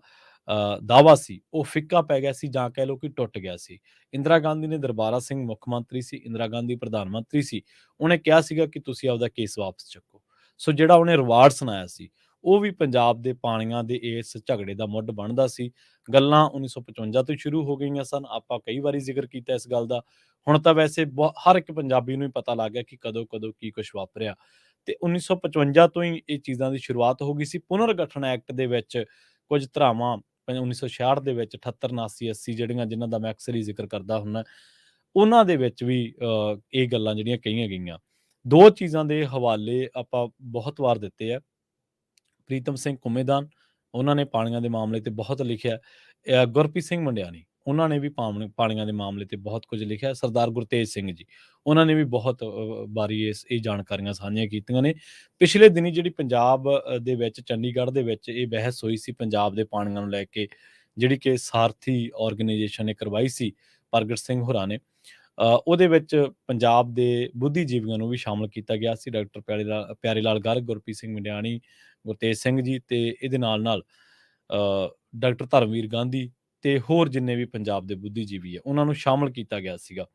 ਦਾਅਵਾ ਸੀ ਉਹ ਫਿੱਕਾ ਪੈ ਗਿਆ ਸੀ, ਜਾਂ ਕਹਿ ਲਓ ਕਿ ਟੁੱਟ ਗਿਆ ਸੀ। ਇੰਦਰਾ ਗਾਂਧੀ ਨੇ, ਦਰਬਾਰਾ ਸਿੰਘ ਮੁੱਖ ਮੰਤਰੀ ਸੀ, ਇੰਦਰਾ ਗਾਂਧੀ ਪ੍ਰਧਾਨ ਮੰਤਰੀ ਸੀ, ਉਹਨੇ ਕਿਹਾ ਸੀਗਾ ਕਿ ਤੁਸੀਂ ਆਪਦਾ ਕੇਸ ਵਾਪਸ ਚੱਕੋ। ਸੋ ਜਿਹੜਾ ਉਹਨੇ ਰਿਵਾਰਡ ਸੁਣਾਇਆ ਸੀ ਉਹ ਵੀ ਪੰਜਾਬ ਦੇ ਪਾਣੀਆਂ ਦੇ ਇਸ ਝਗੜੇ ਦਾ ਮੁੱਢ ਬਣਦਾ ਸੀ। ਗੱਲਾਂ 1955 ਤੋਂ ਸ਼ੁਰੂ ਹੋ ਗਈਆਂ ਸਨ, ਆਪਾਂ ਕਈ ਵਾਰੀ ਜ਼ਿਕਰ ਕੀਤਾ ਇਸ ਗੱਲ ਦਾ। ਹੁਣ ਤਾਂ ਵੈਸੇ ਹਰ ਇੱਕ ਪੰਜਾਬੀ ਨੂੰ ਹੀ ਪਤਾ ਲੱਗ ਗਿਆ ਕਿ ਕਦੋਂ ਕਦੋਂ ਕੀ ਕੁਛ ਵਾਪਰਿਆ, ਤੇ 1955 ਤੋਂ ਹੀ ਇਹ ਚੀਜ਼ਾਂ ਦੀ ਸ਼ੁਰੂਆਤ ਹੋ ਗਈ ਸੀ। ਪੁਨਰਗਠਨ ਐਕਟ ਦੇ ਵਿੱਚ ਕੁਝ ਧਾਰਾਵਾਂ 1966 ਦੇ ਵਿੱਚ 78, 79, 80 ਜਿਹੜੀਆਂ, ਜਿਨ੍ਹਾਂ ਦਾ ਮੈਂ ਅਕਸਰ ਹੀ ਜ਼ਿਕਰ ਕਰਦਾ ਹੁੰਦਾ, ਉਹਨਾਂ ਦੇ ਵਿੱਚ ਵੀ ਇਹ ਗੱਲਾਂ ਜਿਹੜੀਆਂ ਕਹੀਆਂ ਗਈਆਂ। ਦੋ ਚੀਜ਼ਾਂ ਦੇ ਹਵਾਲੇ ਆਪਾਂ ਬਹੁਤ ਵਾਰ ਦਿੱਤੇ ਆ। ਪ੍ਰੀਤਮ ਸਿੰਘ ਕੁੰਮੇਦਾਨ, ਉਹਨਾਂ ਨੇ ਪਾਣੀਆਂ ਦੇ ਮਾਮਲੇ ਤੇ ਬਹੁਤ ਲਿਖਿਆ। ਗੁਰਪ੍ਰੀਤ ਸਿੰਘ ਮੰਡਿਆਣੀ, ਉਹਨਾਂ ਨੇ ਵੀ ਪਾਣੀਆਂ ਦੇ ਮਾਮਲੇ ਤੇ ਬਹੁਤ ਕੁਝ ਲਿਖਿਆ। ਸਰਦਾਰ ਗੁਰਤੇਜ ਸਿੰਘ ਜੀ, ਉਹਨਾਂ ਨੇ ਵੀ ਬਹੁਤ ਵਾਰੀ ਇਹ ਜਾਣਕਾਰੀਆਂ ਸਾਂਝੀਆਂ ਕੀਤੀਆਂ ਨੇ। ਪਿਛਲੇ ਦਿਨੀ ਜਿਹੜੀ ਪੰਜਾਬ ਦੇ ਵਿੱਚ, ਚੰਡੀਗੜ੍ਹ ਦੇ ਵਿੱਚ ਇਹ ਬਹਿਸ ਹੋਈ ਸੀ ਪੰਜਾਬ ਦੇ ਪਾਣੀਆਂ ਨੂੰ ਲੈ ਕੇ, ਜਿਹੜੀ ਕਿ ਸਾਰਥੀ ਆਰਗੇਨਾਈਜੇਸ਼ਨ ਨੇ ਕਰਵਾਈ ਸੀ ਪ੍ਰਗਟ ਸਿੰਘ ਹੋਰਾਂ ਨੇ। ਉਹਦੇ ਵਿੱਚ ਪੰਜਾਬ ਦੇ ਬੁੱਧੀਜੀਵੀਆਂ ਨੂੰ ਵੀ ਸ਼ਾਮਲ ਕੀਤਾ ਗਿਆ ਸੀ। ਡਾਕਟਰ ਪਿਆਰੇ ਲਾਲ ਗਰਗ, ਗੁਰਪ੍ਰੀਤ ਸਿੰਘ ਮੰਡਿਆਣੀ, ਗੁਰਤੇਜ ਸਿੰਘ ਜੀ, ਤੇ ਇਹਦੇ ਨਾਲ ਡਾਕਟਰ ਧਰਮਵੀਰ ਗਾਂਧੀ ਤੇ ਹੋਰ ਜਿੰਨੇ ਵੀ ਪੰਜਾਬ ਦੇ ਬੁੱਧੀਜੀਵੀ ਆ, ਉਹਨਾਂ ਨੂੰ ਸ਼ਾਮਲ ਕੀਤਾ ਗਿਆ ਸੀਗਾ।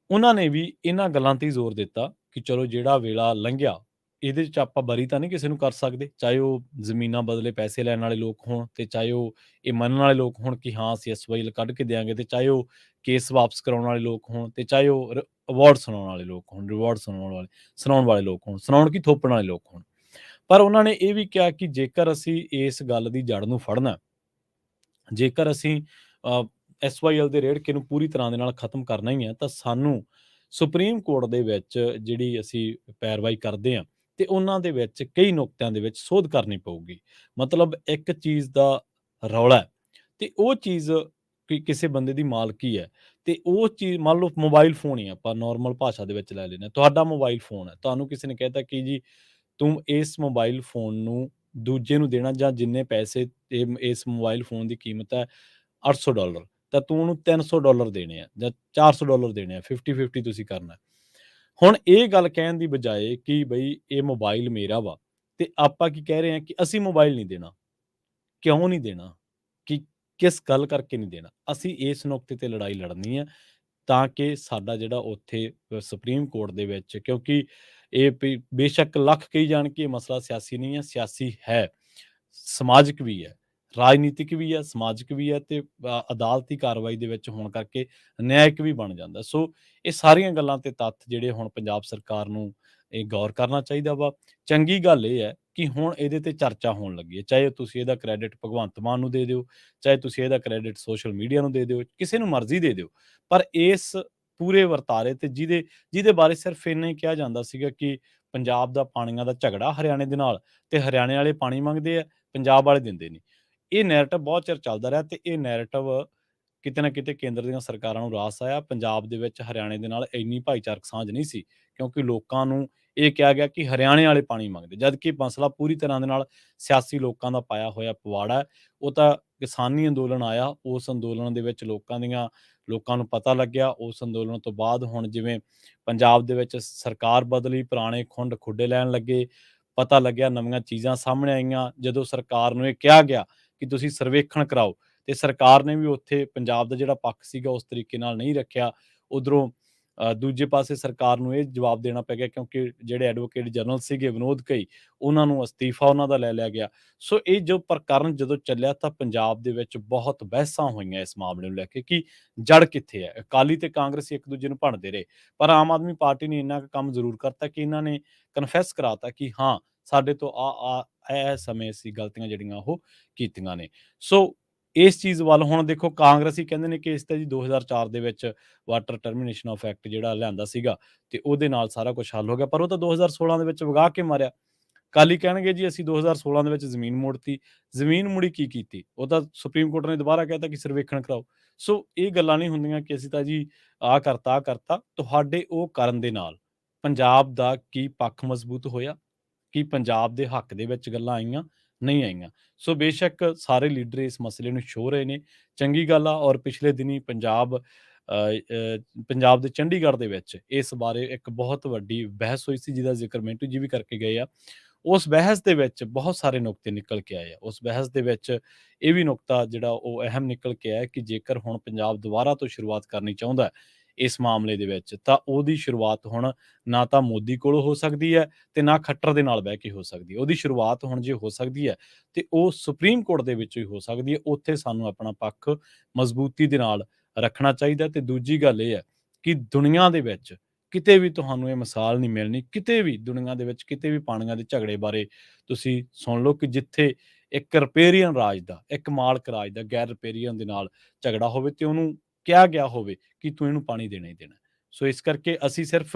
ਉਹਨਾਂ ਨੇ ਵੀ ਇਹਨਾਂ ਗੱਲਾਂ ਤੇ ਹੀ ਜ਼ੋਰ ਦਿੱਤਾ ਕਿ ਚਲੋ ਜਿਹੜਾ ਵੇਲਾ ਲੰਘਿਆ, ਇਹਦੇ 'ਚ ਆਪਾਂ ਬਰੀ ਤਾਂ ਨਹੀਂ ਕਿਸੇ ਨੂੰ ਕਰ ਸਕਦੇ, ਚਾਹੇ ਉਹ ਜ਼ਮੀਨਾਂ ਬਦਲੇ ਪੈਸੇ ਲੈਣ ਵਾਲੇ ਲੋਕ ਹੋਣ, ਤੇ ਚਾਹੇ ਉਹ ਇਹ ਮੰਨਣ ਵਾਲੇ ਲੋਕ ਹੋਣ ਕਿ ਹਾਂ ਅਸੀਂ SYL ਕੱਢ ਕੇ ਦਿਆਂਗੇ, ਤੇ ਚਾਹੇ ਉਹ ਕੇਸ ਵਾਪਸ ਕਰਾਉਣ ਵਾਲੇ ਲੋਕ ਹੋਣ, ਤੇ ਚਾਹੇ ਉਹ ਅਵਾਰਡ ਸੁਣਾਉਣ ਵਾਲੇ ਲੋਕ ਹੋਣ, ਰਿਵਾਰਡ ਸੁਣਾਉਣ ਵਾਲੇ ਲੋਕ ਹੋਣ, ਸੁਣਾਉਣ ਕੀ ਥੋਪਣ ਵਾਲੇ ਲੋਕ ਹੋਣ। ਪਰ ਉਹਨਾਂ ਨੇ ਇਹ ਵੀ ਕਿਹਾ ਕਿ ਜੇਕਰ ਅਸੀਂ ਇਸ ਗੱਲ ਦੀ ਜੜ ਨੂੰ ਫੜਨਾ, ਜੇਕਰ ਅਸੀਂ SYL ਦੇ ਰੇੜਕੇ ਨੂੰ ਪੂਰੀ ਤਰ੍ਹਾਂ ਦੇ ਨਾਲ ਖਤਮ ਕਰਨਾ ਹੀ ਹੈ, ਤਾਂ ਸਾਨੂੰ ਸੁਪਰੀਮ ਕੋਰਟ ਦੇ ਵਿੱਚ ਜਿਹੜੀ ਅਸੀਂ ਪੈਰਵਾਈ ਕਰਦੇ ਹਾਂ, ਤੇ ਉਹਨਾਂ ਦੇ ਵਿੱਚ ਕਈ ਨੁਕਤਿਆਂ ਦੇ ਵਿੱਚ ਸੋਧ ਕਰਨੀ ਪਊਗੀ। ਮਤਲਬ ਇੱਕ ਚੀਜ਼ ਦਾ ਰੌਲਾ ਹੈ, ਤੇ ਉਹ ਚੀਜ਼ ਕਿਸੇ ਬੰਦੇ ਦੀ ਮਾਲਕੀ ਹੈ, ਤੇ ਉਹ ਚੀਜ਼ ਮੰਨ ਲਓ ਮੋਬਾਈਲ ਫੋਨ ਹੀ ਆਪਾਂ ਨੋਰਮਲ ਭਾਸ਼ਾ ਦੇ ਵਿੱਚ ਲੈ ਲੈਂਦੇ ਹਾਂ, ਤੁਹਾਡਾ ਮੋਬਾਈਲ ਫੋਨ ਹੈ, ਤੁਹਾਨੂੰ ਕਿਸੇ ਨੇ ਕਹਿਤਾ ਕਿ ਜੀ ਤੂੰ ਇਸ ਮੋਬਾਈਲ ਫੋਨ ਨੂੰ ਦੂਜੇ ਨੂੰ ਦੇਣਾ, ਜਾਂ ਜਿੰਨੇ ਪੈਸੇ ਇਸ ਮੋਬਾਈਲ ਫੋਨ ਦੀ ਕੀਮਤ ਹੈ $800, ਤਾਂ ਤੂੰ ਉਹਨੂੰ $300 ਦੇਣੇ ਆ ਜਾਂ $400 ਦੇਣੇ ਆ, 50-50 ਤੁਸੀਂ ਕਰਨਾ। ਹੁਣ ਇਹ ਗੱਲ ਕਹਿਣ ਦੀ ਬਜਾਏ ਕਿ ਬਈ ਇਹ ਮੋਬਾਈਲ ਮੇਰਾ ਵਾ, ਤੇ ਆਪਾਂ ਕੀ ਕਹਿ ਰਹੇ ਹਾਂ ਕਿ ਅਸੀਂ ਮੋਬਾਈਲ ਨਹੀਂ ਦੇਣਾ। ਕਿਉਂ ਨਹੀਂ ਦੇਣਾ? ਕਿ ਕਿਸ ਗੱਲ ਕਰਕੇ ਨਹੀਂ ਦੇਣਾ? ਅਸੀਂ ਇਸ ਨੁਕਤੇ ਤੇ ਲੜਾਈ ਲੜਨੀ ਹੈ, ਤਾਂ ਕਿ ਸਾਡਾ ਜਿਹੜਾ ਉੱਥੇ ਸੁਪਰੀਮ ਕੋਰਟ ਦੇ ਵਿੱਚ, ਕਿਉਂਕਿ ਇਹ ਬੇਸ਼ੱਕ ਲੱਖ ਕਹੀ ਜਾਣ ਕਿ ਇਹ ਮਸਲਾ ਸਿਆਸੀ ਨਹੀਂ ਹੈ, ਸਿਆਸੀ ਹੈ, ਸਮਾਜਿਕ ਵੀ ਹੈ, ਰਾਜਨੀਤਿਕ ਵੀ ਹੈ, ਸਮਾਜਿਕ ਵੀ ਹੈ, ਤੇ ਅਦਾਲਤੀ ਕਾਰਵਾਈ ਦੇ ਵਿੱਚ ਹੋਣ ਕਰਕੇ ਨਿਆਇਕ ਵੀ ਬਣ ਜਾਂਦਾ। ਸੋ ਇਹ ਸਾਰੀਆਂ ਗੱਲਾਂ ਤੇ ਤੱਥ ਜਿਹੜੇ ਹੁਣ ਪੰਜਾਬ ਸਰਕਾਰ ਨੂੰ ਇਹ ਗੌਰ ਕਰਨਾ ਚਾਹੀਦਾ ਵਾ। ਚੰਗੀ ਗੱਲ ਇਹ ਹੈ ਕਿ ਹੁਣ ਇਹਦੇ ਤੇ ਚਰਚਾ ਹੋਣ ਲੱਗੀ ਹੈ, ਚਾਹੇ ਤੁਸੀਂ ਇਹਦਾ ਕ੍ਰੈਡਿਟ ਭਗਵੰਤ ਮਾਨ ਨੂੰ ਦੇ ਦਿਓ, ਚਾਹੇ ਤੁਸੀਂ ਇਹਦਾ ਕ੍ਰੈਡਿਟ ਸੋਸ਼ਲ ਮੀਡੀਆ ਨੂੰ ਦੇ ਦਿਓ, ਕਿਸੇ ਨੂੰ ਮਰਜ਼ੀ ਦੇ ਦਿਓ, ਪਰ ਇਸ ਪੂਰੇ ਵਰਤਾਰੇ ਤੇ ਜਿਹਦੇ ਬਾਰੇ ਸਿਰਫ ਇੰਨਾ ਹੀ ਕਿਹਾ ਜਾਂਦਾ ਸੀਗਾ ਕਿ ਪੰਜਾਬ ਦਾ ਪਾਣੀਆਂ ਦਾ ਝਗੜਾ ਹਰਿਆਣੇ ਦੇ ਨਾਲ, ਤੇ ਹਰਿਆਣੇ ਵਾਲੇ ਪਾਣੀ ਮੰਗਦੇ ਆ, ਪੰਜਾਬ ਵਾਲੇ ਦਿੰਦੇ ਨਹੀਂ। ਇਹ ਨੈਰੇਟਿਵ ਬਹੁਤ ਚਿਰ ਚੱਲਦਾ ਰਿਹਾ, ਤੇ ਇਹ ਨੈਰੇਟਿਵ ਕਿਤੇ ਨਾ ਕਿਤੇ ਕੇਂਦਰ ਦੀਆਂ ਸਰਕਾਰਾਂ ਨੂੰ ਰਾਸ ਆਇਆ। ਪੰਜਾਬ ਦੇ ਵਿੱਚ ਹਰਿਆਣੇ ਦੇ ਨਾਲ ਇੰਨੀ ਭਾਈਚਾਰਕ ਸਾਂਝ ਨਹੀਂ ਸੀ, ਕਿਉਂਕਿ ਲੋਕਾਂ ਨੂੰ ਇਹ ਕਿਹਾ ਗਿਆ ਕਿ ਹਰਿਆਣੇ ਵਾਲੇ ਪਾਣੀ ਮੰਗਦੇ, ਜਦਕਿ ਮਸਲਾ ਪੂਰੀ ਤਰ੍ਹਾਂ ਦੇ ਨਾਲ ਸਿਆਸੀ ਲੋਕਾਂ ਦਾ ਪਾਇਆ ਹੋਇਆ ਪਵਾੜਾ ਹੈ। ਉਹ ਤਾਂ ਕਿਸਾਨੀ ਅੰਦੋਲਨ ਆਇਆ, ਉਸ ਅੰਦੋਲਨ ਦੇ ਵਿੱਚ ਲੋਕਾਂ ਨੂੰ ਪਤਾ ਲੱਗਿਆ। ਉਸ ਅੰਦੋਲਨ ਤੋਂ ਬਾਅਦ ਹੁਣ ਜਿਵੇਂ ਪੰਜਾਬ ਦੇ ਵਿੱਚ ਸਰਕਾਰ ਬਦਲੀ, ਪੁਰਾਣੇ ਖੁੱਡੇ ਲੈਣ ਲੱਗੇ, ਪਤਾ ਲੱਗਿਆ, ਨਵੀਆਂ ਚੀਜ਼ਾਂ ਸਾਹਮਣੇ ਆਈਆਂ। ਜਦੋਂ ਸਰਕਾਰ ਨੂੰ ਇਹ ਕਿਹਾ ਗਿਆ ਕਿ ਤੁਸੀਂ ਸਰਵੇਖਣ ਕਰਾਓ, ਤੇ ਸਰਕਾਰ ਨੇ ਵੀ ਉੱਥੇ ਪੰਜਾਬ ਦਾ ਜਿਹੜਾ ਪੱਖ ਸੀਗਾ ਉਸ ਤਰੀਕੇ ਨਾਲ ਨਹੀਂ ਰੱਖਿਆ। ਉਧਰੋਂ ਦੂਜੇ ਪਾਸੇ ਸਰਕਾਰ ਨੂੰ ਇਹ ਜਵਾਬ ਦੇਣਾ ਪੈ ਗਿਆ, ਕਿਉਂਕਿ ਜਿਹੜੇ ਐਡਵੋਕੇਟ ਜਨਰਲ ਸੀਗੇ ਵਿਨੋਦ ਘਈ, ਉਹਨਾਂ ਨੂੰ ਅਸਤੀਫਾ ਉਹਨਾਂ ਦਾ ਲੈ ਲਿਆ ਗਿਆ। ਸੋ ਇਹ ਜੋ ਪ੍ਰਕਰਨ ਜਦੋਂ ਚੱਲਿਆ, ਤਾਂ ਪੰਜਾਬ ਦੇ ਵਿੱਚ ਬਹੁਤ ਬਹਿਸਾਂ ਹੋਈਆਂ ਇਸ ਮਾਮਲੇ ਨੂੰ ਲੈ ਕੇ ਕਿ ਜੜ ਕਿੱਥੇ ਹੈ। ਅਕਾਲੀ ਤੇ ਕਾਂਗਰਸੀ ਇੱਕ ਦੂਜੇ ਨੂੰ ਭੰਡਦੇ ਰਹੇ, ਪਰ ਆਮ ਆਦਮੀ ਪਾਰਟੀ ਨੇ ਇੰਨਾ ਕੁ ਕੰਮ ਜ਼ਰੂਰ ਕਰਤਾ ਕਿ ਇਹਨਾਂ ਨੇ ਕਨਫੈਸ ਕਰਾਤਾ ਕਿ ਹਾਂ ਸਾਡੇ ਤੋਂ ਇਹ ਸਮੇਂ ਅਸੀਂ ਗਲਤੀਆਂ ਜਿਹੜੀਆਂ ਉਹ ਕੀਤੀਆਂ ਨੇ। ਸੋ ਇਸ ਚੀਜ਼ ਵੱਲ ਹੁਣ ਦੇਖੋ, ਕਾਂਗਰਸੀ ਕਹਿੰਦੇ ਨੇ ਕਿ ਇਸ ਤਾਂ ਜੀ 2004 ਦੇ ਵਿੱਚ ਵਾਟਰ ਟਰਮੀਨੇਸ਼ਨ ਆਫ ਐਕਟ ਜਿਹੜਾ ਲਿਆਂਦਾ ਸੀਗਾ, ਤੇ ਉਹਦੇ ਨਾਲ ਸਾਰਾ ਕੁਝ ਹੱਲ ਹੋ ਗਿਆ, ਪਰ ਉਹ ਤਾਂ 2016 ਦੇ ਵਿੱਚ ਵਗਾ ਕੇ ਮਾਰਿਆ। ਅਕਾਲੀ ਕਹਿਣਗੇ ਜੀ ਅਸੀਂ 2016 ਦੇ ਵਿੱਚ ਜ਼ਮੀਨ ਮੋੜਤੀ, ਜ਼ਮੀਨ ਮੁੜੀ ਕੀ ਕੀਤੀ? ਉਹ ਤਾਂ ਸੁਪਰੀਮ ਕੋਰਟ ਨੇ ਦੁਬਾਰਾ ਕਹਿਤਾ ਕਿ ਸਰਵੇਖਣ ਕਰਾਓ। ਸੋ ਇਹ ਗੱਲਾਂ ਨਹੀਂ ਹੁੰਦੀਆਂ ਕਿ ਅਸੀਂ ਤਾਂ ਜੀ ਆਹ ਕਰਤਾ। ਤੁਹਾਡੇ ਉਹ ਕਰਨ ਦੇ ਨਾਲ ਪੰਜਾਬ ਦਾ ਕੀ ਪੱਖ ਮਜ਼ਬੂਤ ਹੋਇਆ? ਕੀ ਪੰਜਾਬ ਦੇ ਹੱਕ ਦੇ ਵਿੱਚ ਗੱਲਾਂ ਆਈਆਂ? ਨਹੀਂ ਆਈਆਂ। ਸੋ ਬੇਸ਼ੱਕ ਸਾਰੇ ਲੀਡਰ ਇਸ ਮਸਲੇ ਨੂੰ ਛੋਹ ਰਹੇ ਨੇ, ਚੰਗੀ ਗੱਲ ਆ। ਔਰ ਪਿਛਲੇ ਦਿਨੀ ਪੰਜਾਬ ਦੇ ਚੰਡੀਗੜ੍ਹ ਦੇ ਵਿੱਚ ਇਸ ਬਾਰੇ ਇੱਕ ਬਹੁਤ ਵੱਡੀ ਬਹਿਸ ਹੋਈ ਸੀ, ਜਿਹਦਾ ਜ਼ਿਕਰ ਮਿੰਟੂ ਜੀ ਵੀ ਕਰਕੇ ਗਏ ਆ। ਉਸ ਬਹਿਸ ਦੇ ਵਿੱਚ ਬਹੁਤ ਸਾਰੇ ਨੁਕਤੇ ਨਿਕਲ ਕੇ ਆਏ ਆ। ਉਸ ਬਹਿਸ ਦੇ ਵਿੱਚ ਇਹ ਵੀ ਨੁਕਤਾ ਜਿਹੜਾ ਉਹ ਅਹਿਮ ਨਿਕਲ ਕੇ ਆਇਆ ਕਿ ਜੇਕਰ ਹੁਣ ਪੰਜਾਬ ਦੁਬਾਰਾ ਤੋਂ ਸ਼ੁਰੂਆਤ ਕਰਨੀ ਚਾਹੁੰਦਾ ਹੈ ਇਸ ਮਾਮਲੇ ਦੇ ਵਿੱਚ, ਤਾਂ ਉਹਦੀ ਸ਼ੁਰੂਆਤ ਹੁਣ ਨਾ ਤਾਂ ਮੋਦੀ ਕੋਲੋਂ ਹੋ ਸਕਦੀ ਹੈ ਤੇ ਨਾ ਖੱਟਰ ਦੇ ਨਾਲ ਬਹਿ ਕੇ ਹੋ ਸਕਦੀ ਹੈ। ਉਹਦੀ ਸ਼ੁਰੂਆਤ ਹੁਣ ਜੇ ਹੋ ਸਕਦੀ ਹੈ ਤੇ ਉਹ ਸੁਪਰੀਮ ਕੋਰਟ ਦੇ ਵਿੱਚੋਂ ਹੀ ਹੋ ਸਕਦੀ ਹੈ। ਉੱਥੇ ਸਾਨੂੰ ਆਪਣਾ ਪੱਖ ਮਜ਼ਬੂਤੀ ਦੇ ਨਾਲ ਰੱਖਣਾ ਚਾਹੀਦਾ। ਤੇ ਦੂਜੀ ਗੱਲ ਇਹ ਹੈ ਕਿ ਦੁਨੀਆ ਦੇ ਵਿੱਚ ਕਿਤੇ ਵੀ ਤੁਹਾਨੂੰ ਇਹ ਮਿਸਾਲ ਨਹੀਂ ਮਿਲਣੀ, ਕਿਤੇ ਵੀ ਦੁਨੀਆ ਦੇ ਵਿੱਚ ਕਿਤੇ ਵੀ ਪਾਣੀਆਂ ਦੇ ਝਗੜੇ ਬਾਰੇ ਤੁਸੀਂ ਸੁਣ ਲਓ ਕਿ ਜਿੱਥੇ ਇੱਕ ਰਿਪੇਰੀਅਨ ਰਾਜ ਦਾ, ਇੱਕ ਮਾਲਕ ਰਾਜ ਦਾ ਗੈਰ ਰਿਪੇਰੀਅਨ ਦੇ ਨਾਲ ਝਗੜਾ ਹੋਵੇ ਤੇ ਉਹਨੂੰ ਕਿਹਾ ਗਿਆ ਹੋਵੇ ਕਿ ਤੂੰ ਇਹਨੂੰ ਪਾਣੀ ਦੇਣਾ ਹੀ ਦੇਣਾ। ਸੋ ਇਸ ਕਰਕੇ ਅਸੀਂ ਸਿਰਫ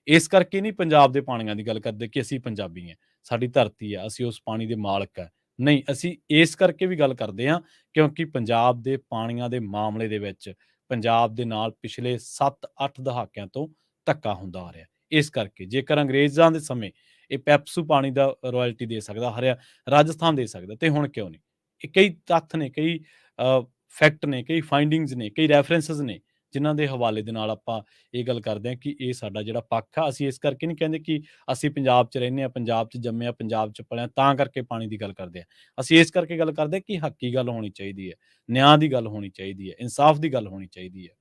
ਇਸ ਕਰਕੇ ਨਹੀਂ ਪੰਜਾਬ ਦੇ ਪਾਣੀਆਂ ਦੀ ਗੱਲ ਕਰਦੇ ਕਿ ਅਸੀਂ ਪੰਜਾਬੀ ਹਾਂ, ਸਾਡੀ ਧਰਤੀ ਆ, ਅਸੀਂ ਉਸ ਪਾਣੀ ਦੇ ਮਾਲਕ ਆ। ਨਹੀਂ, ਅਸੀਂ ਇਸ ਕਰਕੇ ਵੀ ਗੱਲ ਕਰਦੇ ਹਾਂ ਕਿਉਂਕਿ ਪੰਜਾਬ ਦੇ ਪਾਣੀਆਂ ਦੇ ਮਾਮਲੇ ਦੇ ਵਿੱਚ ਪੰਜਾਬ ਦੇ ਨਾਲ ਪਿਛਲੇ 7-8 ਦਹਾਕਿਆਂ ਤੋਂ ਧੱਕਾ ਹੁੰਦਾ ਆ ਰਿਹਾ। ਇਸ ਕਰਕੇ ਜੇਕਰ ਅੰਗਰੇਜ਼ਾਂ ਦੇ ਸਮੇਂ ਇਹ ਪੈਪਸੂ ਪਾਣੀ ਦਾ ਰਾਇਲਟੀ ਦੇ ਸਕਦਾ ਰਾਜਸਥਾਨ ਦੇ ਸਕਦਾ, ਤੇ ਹੁਣ ਕਿਉਂ ਨਹੀਂ? ਇਹ ਕਈ ਤੱਥ ਨੇ, ਕਈ ਫੈਕਟ ਨੇ, ਕਈ ਫਾਈਂਡਿੰਗਸ ਨੇ, ਕਈ ਰੈਫਰੈਂਸਸ ਨੇ ਜਿਨ੍ਹਾਂ ਦੇ ਹਵਾਲੇ ਦੇ ਨਾਲ ਆਪਾਂ ਇਹ ਗੱਲ ਕਰਦੇ ਹਾਂ ਕਿ ਇਹ ਸਾਡਾ ਜਿਹੜਾ ਪੱਖ ਆ, ਅਸੀਂ ਇਸ ਕਰਕੇ ਨਹੀਂ ਕਹਿੰਦੇ ਕਿ ਅਸੀਂ ਪੰਜਾਬ 'ਚ ਰਹਿੰਦੇ ਹਾਂ, ਪੰਜਾਬ 'ਚ ਜੰਮੇ ਹਾਂ, ਪੰਜਾਬ 'ਚ ਪਲੇ ਹਾਂ ਤਾਂ ਕਰਕੇ ਪਾਣੀ ਦੀ ਗੱਲ ਕਰਦੇ ਹਾਂ। ਅਸੀਂ ਇਸ ਕਰਕੇ ਗੱਲ ਕਰਦੇ ਹਾਂ ਕਿ ਹੱਕੀ ਗੱਲ ਹੋਣੀ ਚਾਹੀਦੀ ਹੈ, ਨਿਆਂ ਦੀ ਗੱਲ ਹੋਣੀ ਚਾਹੀਦੀ ਹੈ, ਇਨਸਾਫ ਦੀ ਗੱਲ ਹੋਣੀ ਚਾਹੀਦੀ ਹੈ।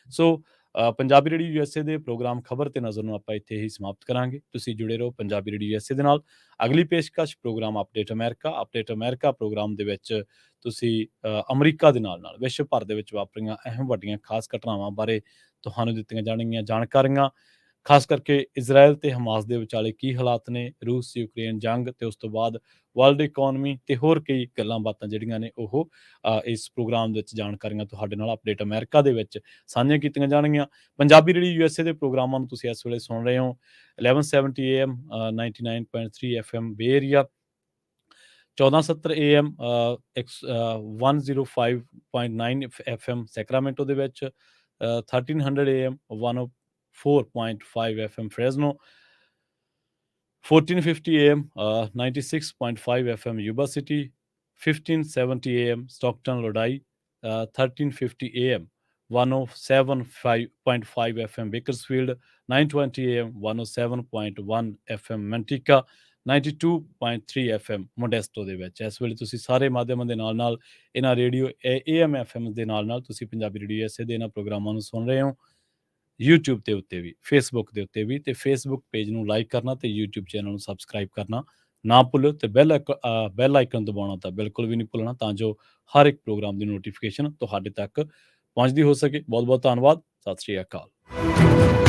ਸੋ ਪੰਜਾਬੀ ਰੇਡੀਓ ਯੂਐਸਏ ਦੇ ਪ੍ਰੋਗਰਾਮ ਖਬਰ ਤੇ ਨਜ਼ਰ ਨੂੰ ਆਪਾਂ ਇੱਥੇ ਹੀ ਸਮਾਪਤ ਕਰਾਂਗੇ। ਤੁਸੀਂ ਜੁੜੇ ਰਹੋ ਪੰਜਾਬੀ ਰੇਡੀਓ ਯੂਐਸਏ ਦੇ ਨਾਲ। ਅਗਲੀ ਪੇਸ਼ਕਸ਼ ਪ੍ਰੋਗਰਾਮ ਅਪਡੇਟ ਅਮਰੀਕਾ ਪ੍ਰੋਗਰਾਮ ਦੇ ਵਿੱਚ ਤੁਸੀਂ ਅਮਰੀਕਾ ਦੇ ਨਾਲ ਵਿਸ਼ਵ ਭਰ ਦੇ ਵਿੱਚ ਵਾਪਰੀਆਂ ਅਹਿਮ ਵੱਡੀਆਂ ਖਾਸ ਘਟਨਾਵਾਂ ਬਾਰੇ ਤੁਹਾਨੂੰ ਦਿੱਤੀਆਂ ਜਾਣਗੀਆਂ ਜਾਣਕਾਰੀਆਂ, ਖਾਸ ਕਰਕੇ ਇਜ਼ਰਾਈਲ ਤੇ ਹਮਾਸ ਦੇ ਵਿਚਾਲੇ ਕੀ ਹਾਲਾਤ ਨੇ, ਰੂਸ ਯੂਕਰੇਨ ਜੰਗ ਤੇ ਉਸ ਤੋਂ ਬਾਅਦ ਵਰਲਡ ਇਕੋਨਮੀ ਤੇ ਹੋਰ ਕਈ ਗੱਲਾਂ ਬਾਤਾਂ ਜਿਹੜੀਆਂ ਨੇ ਉਹ ਇਸ ਪ੍ਰੋਗਰਾਮ ਦੇ ਵਿੱਚ ਜਾਣਕਾਰੀਆਂ ਤੁਹਾਡੇ ਨਾਲ ਅਪਡੇਟ ਅਮਰੀਕਾ ਦੇ ਵਿੱਚ ਸਾਂਝੀਆਂ ਕੀਤੀਆਂ ਜਾਣਗੀਆਂ। ਪੰਜਾਬੀ ਰੇਡੀਓ ਯੂਐਸਏ ਦੇ ਪ੍ਰੋਗਰਾਮਾਂ ਨੂੰ ਤੁਸੀਂ ਇਸ ਵੇਲੇ ਸੁਣ ਰਹੇ ਹੋ 1170 AM 99.3 FM bay area, 1470 AM 105.9 FM Sacramento ਦੇ ਵਿੱਚ, 1300 AM 104.5 FM Fresno, 1450 AM 96.5 FM Yuba City, 1570 AM Stockton Lodi, 1350 AM 107.5 FM Bakersfield, 920 AM 107.1 FM Manteca, 92.3 FM Modesto ਦੇ ਵਿੱਚ। ਇਸ ਵੇਲੇ ਤੁਸੀਂ ਸਾਰੇ ਮਾਧਿਅਮਾਂ ਦੇ ਨਾਲ ਇਹਨਾਂ ਰੇਡੀਓ AM FM ਦੇ ਨਾਲ ਤੁਸੀਂ ਪੰਜਾਬੀ ਰੇਡੀਓ ਐਸੇ ਦੇ ਇਹਨਾਂ ਪ੍ਰੋਗਰਾਮਾਂ ਨੂੰ ਸੁਣ ਰਹੇ ਹੋ YouTube ਦੇ ਉੱਤੇ ਵੀ, Facebook ਦੇ ਉੱਤੇ ਵੀ, ਤੇ Facebook ਪੇਜ ਨੂੰ ਲਾਈਕ ਕਰਨਾ ਤੇ YouTube ਚੈਨਲ ਨੂੰ ਸਬਸਕ੍ਰਾਈਬ ਕਰਨਾ ਨਾ ਭੁੱਲਿਓ, ਤੇ ਬੈਲ ਆਈਕਨ ਦਬਾਉਣਾ ਤਾਂ ਬਿਲਕੁਲ ਵੀ ਨਹੀਂ ਭੁੱਲਣਾ ਤਾਂ ਜੋ ਹਰ ਇੱਕ ਪ੍ਰੋਗਰਾਮ ਦੀ ਨੋਟੀਫਿਕੇਸ਼ਨ ਤੁਹਾਡੇ ਤੱਕ ਪਹੁੰਚਦੀ ਹੋ ਸਕੇ। ਬਹੁਤ ਬਹੁਤ ਧੰਨਵਾਦ। ਸਤਿ ਸ਼੍ਰੀ ਅਕਾਲ।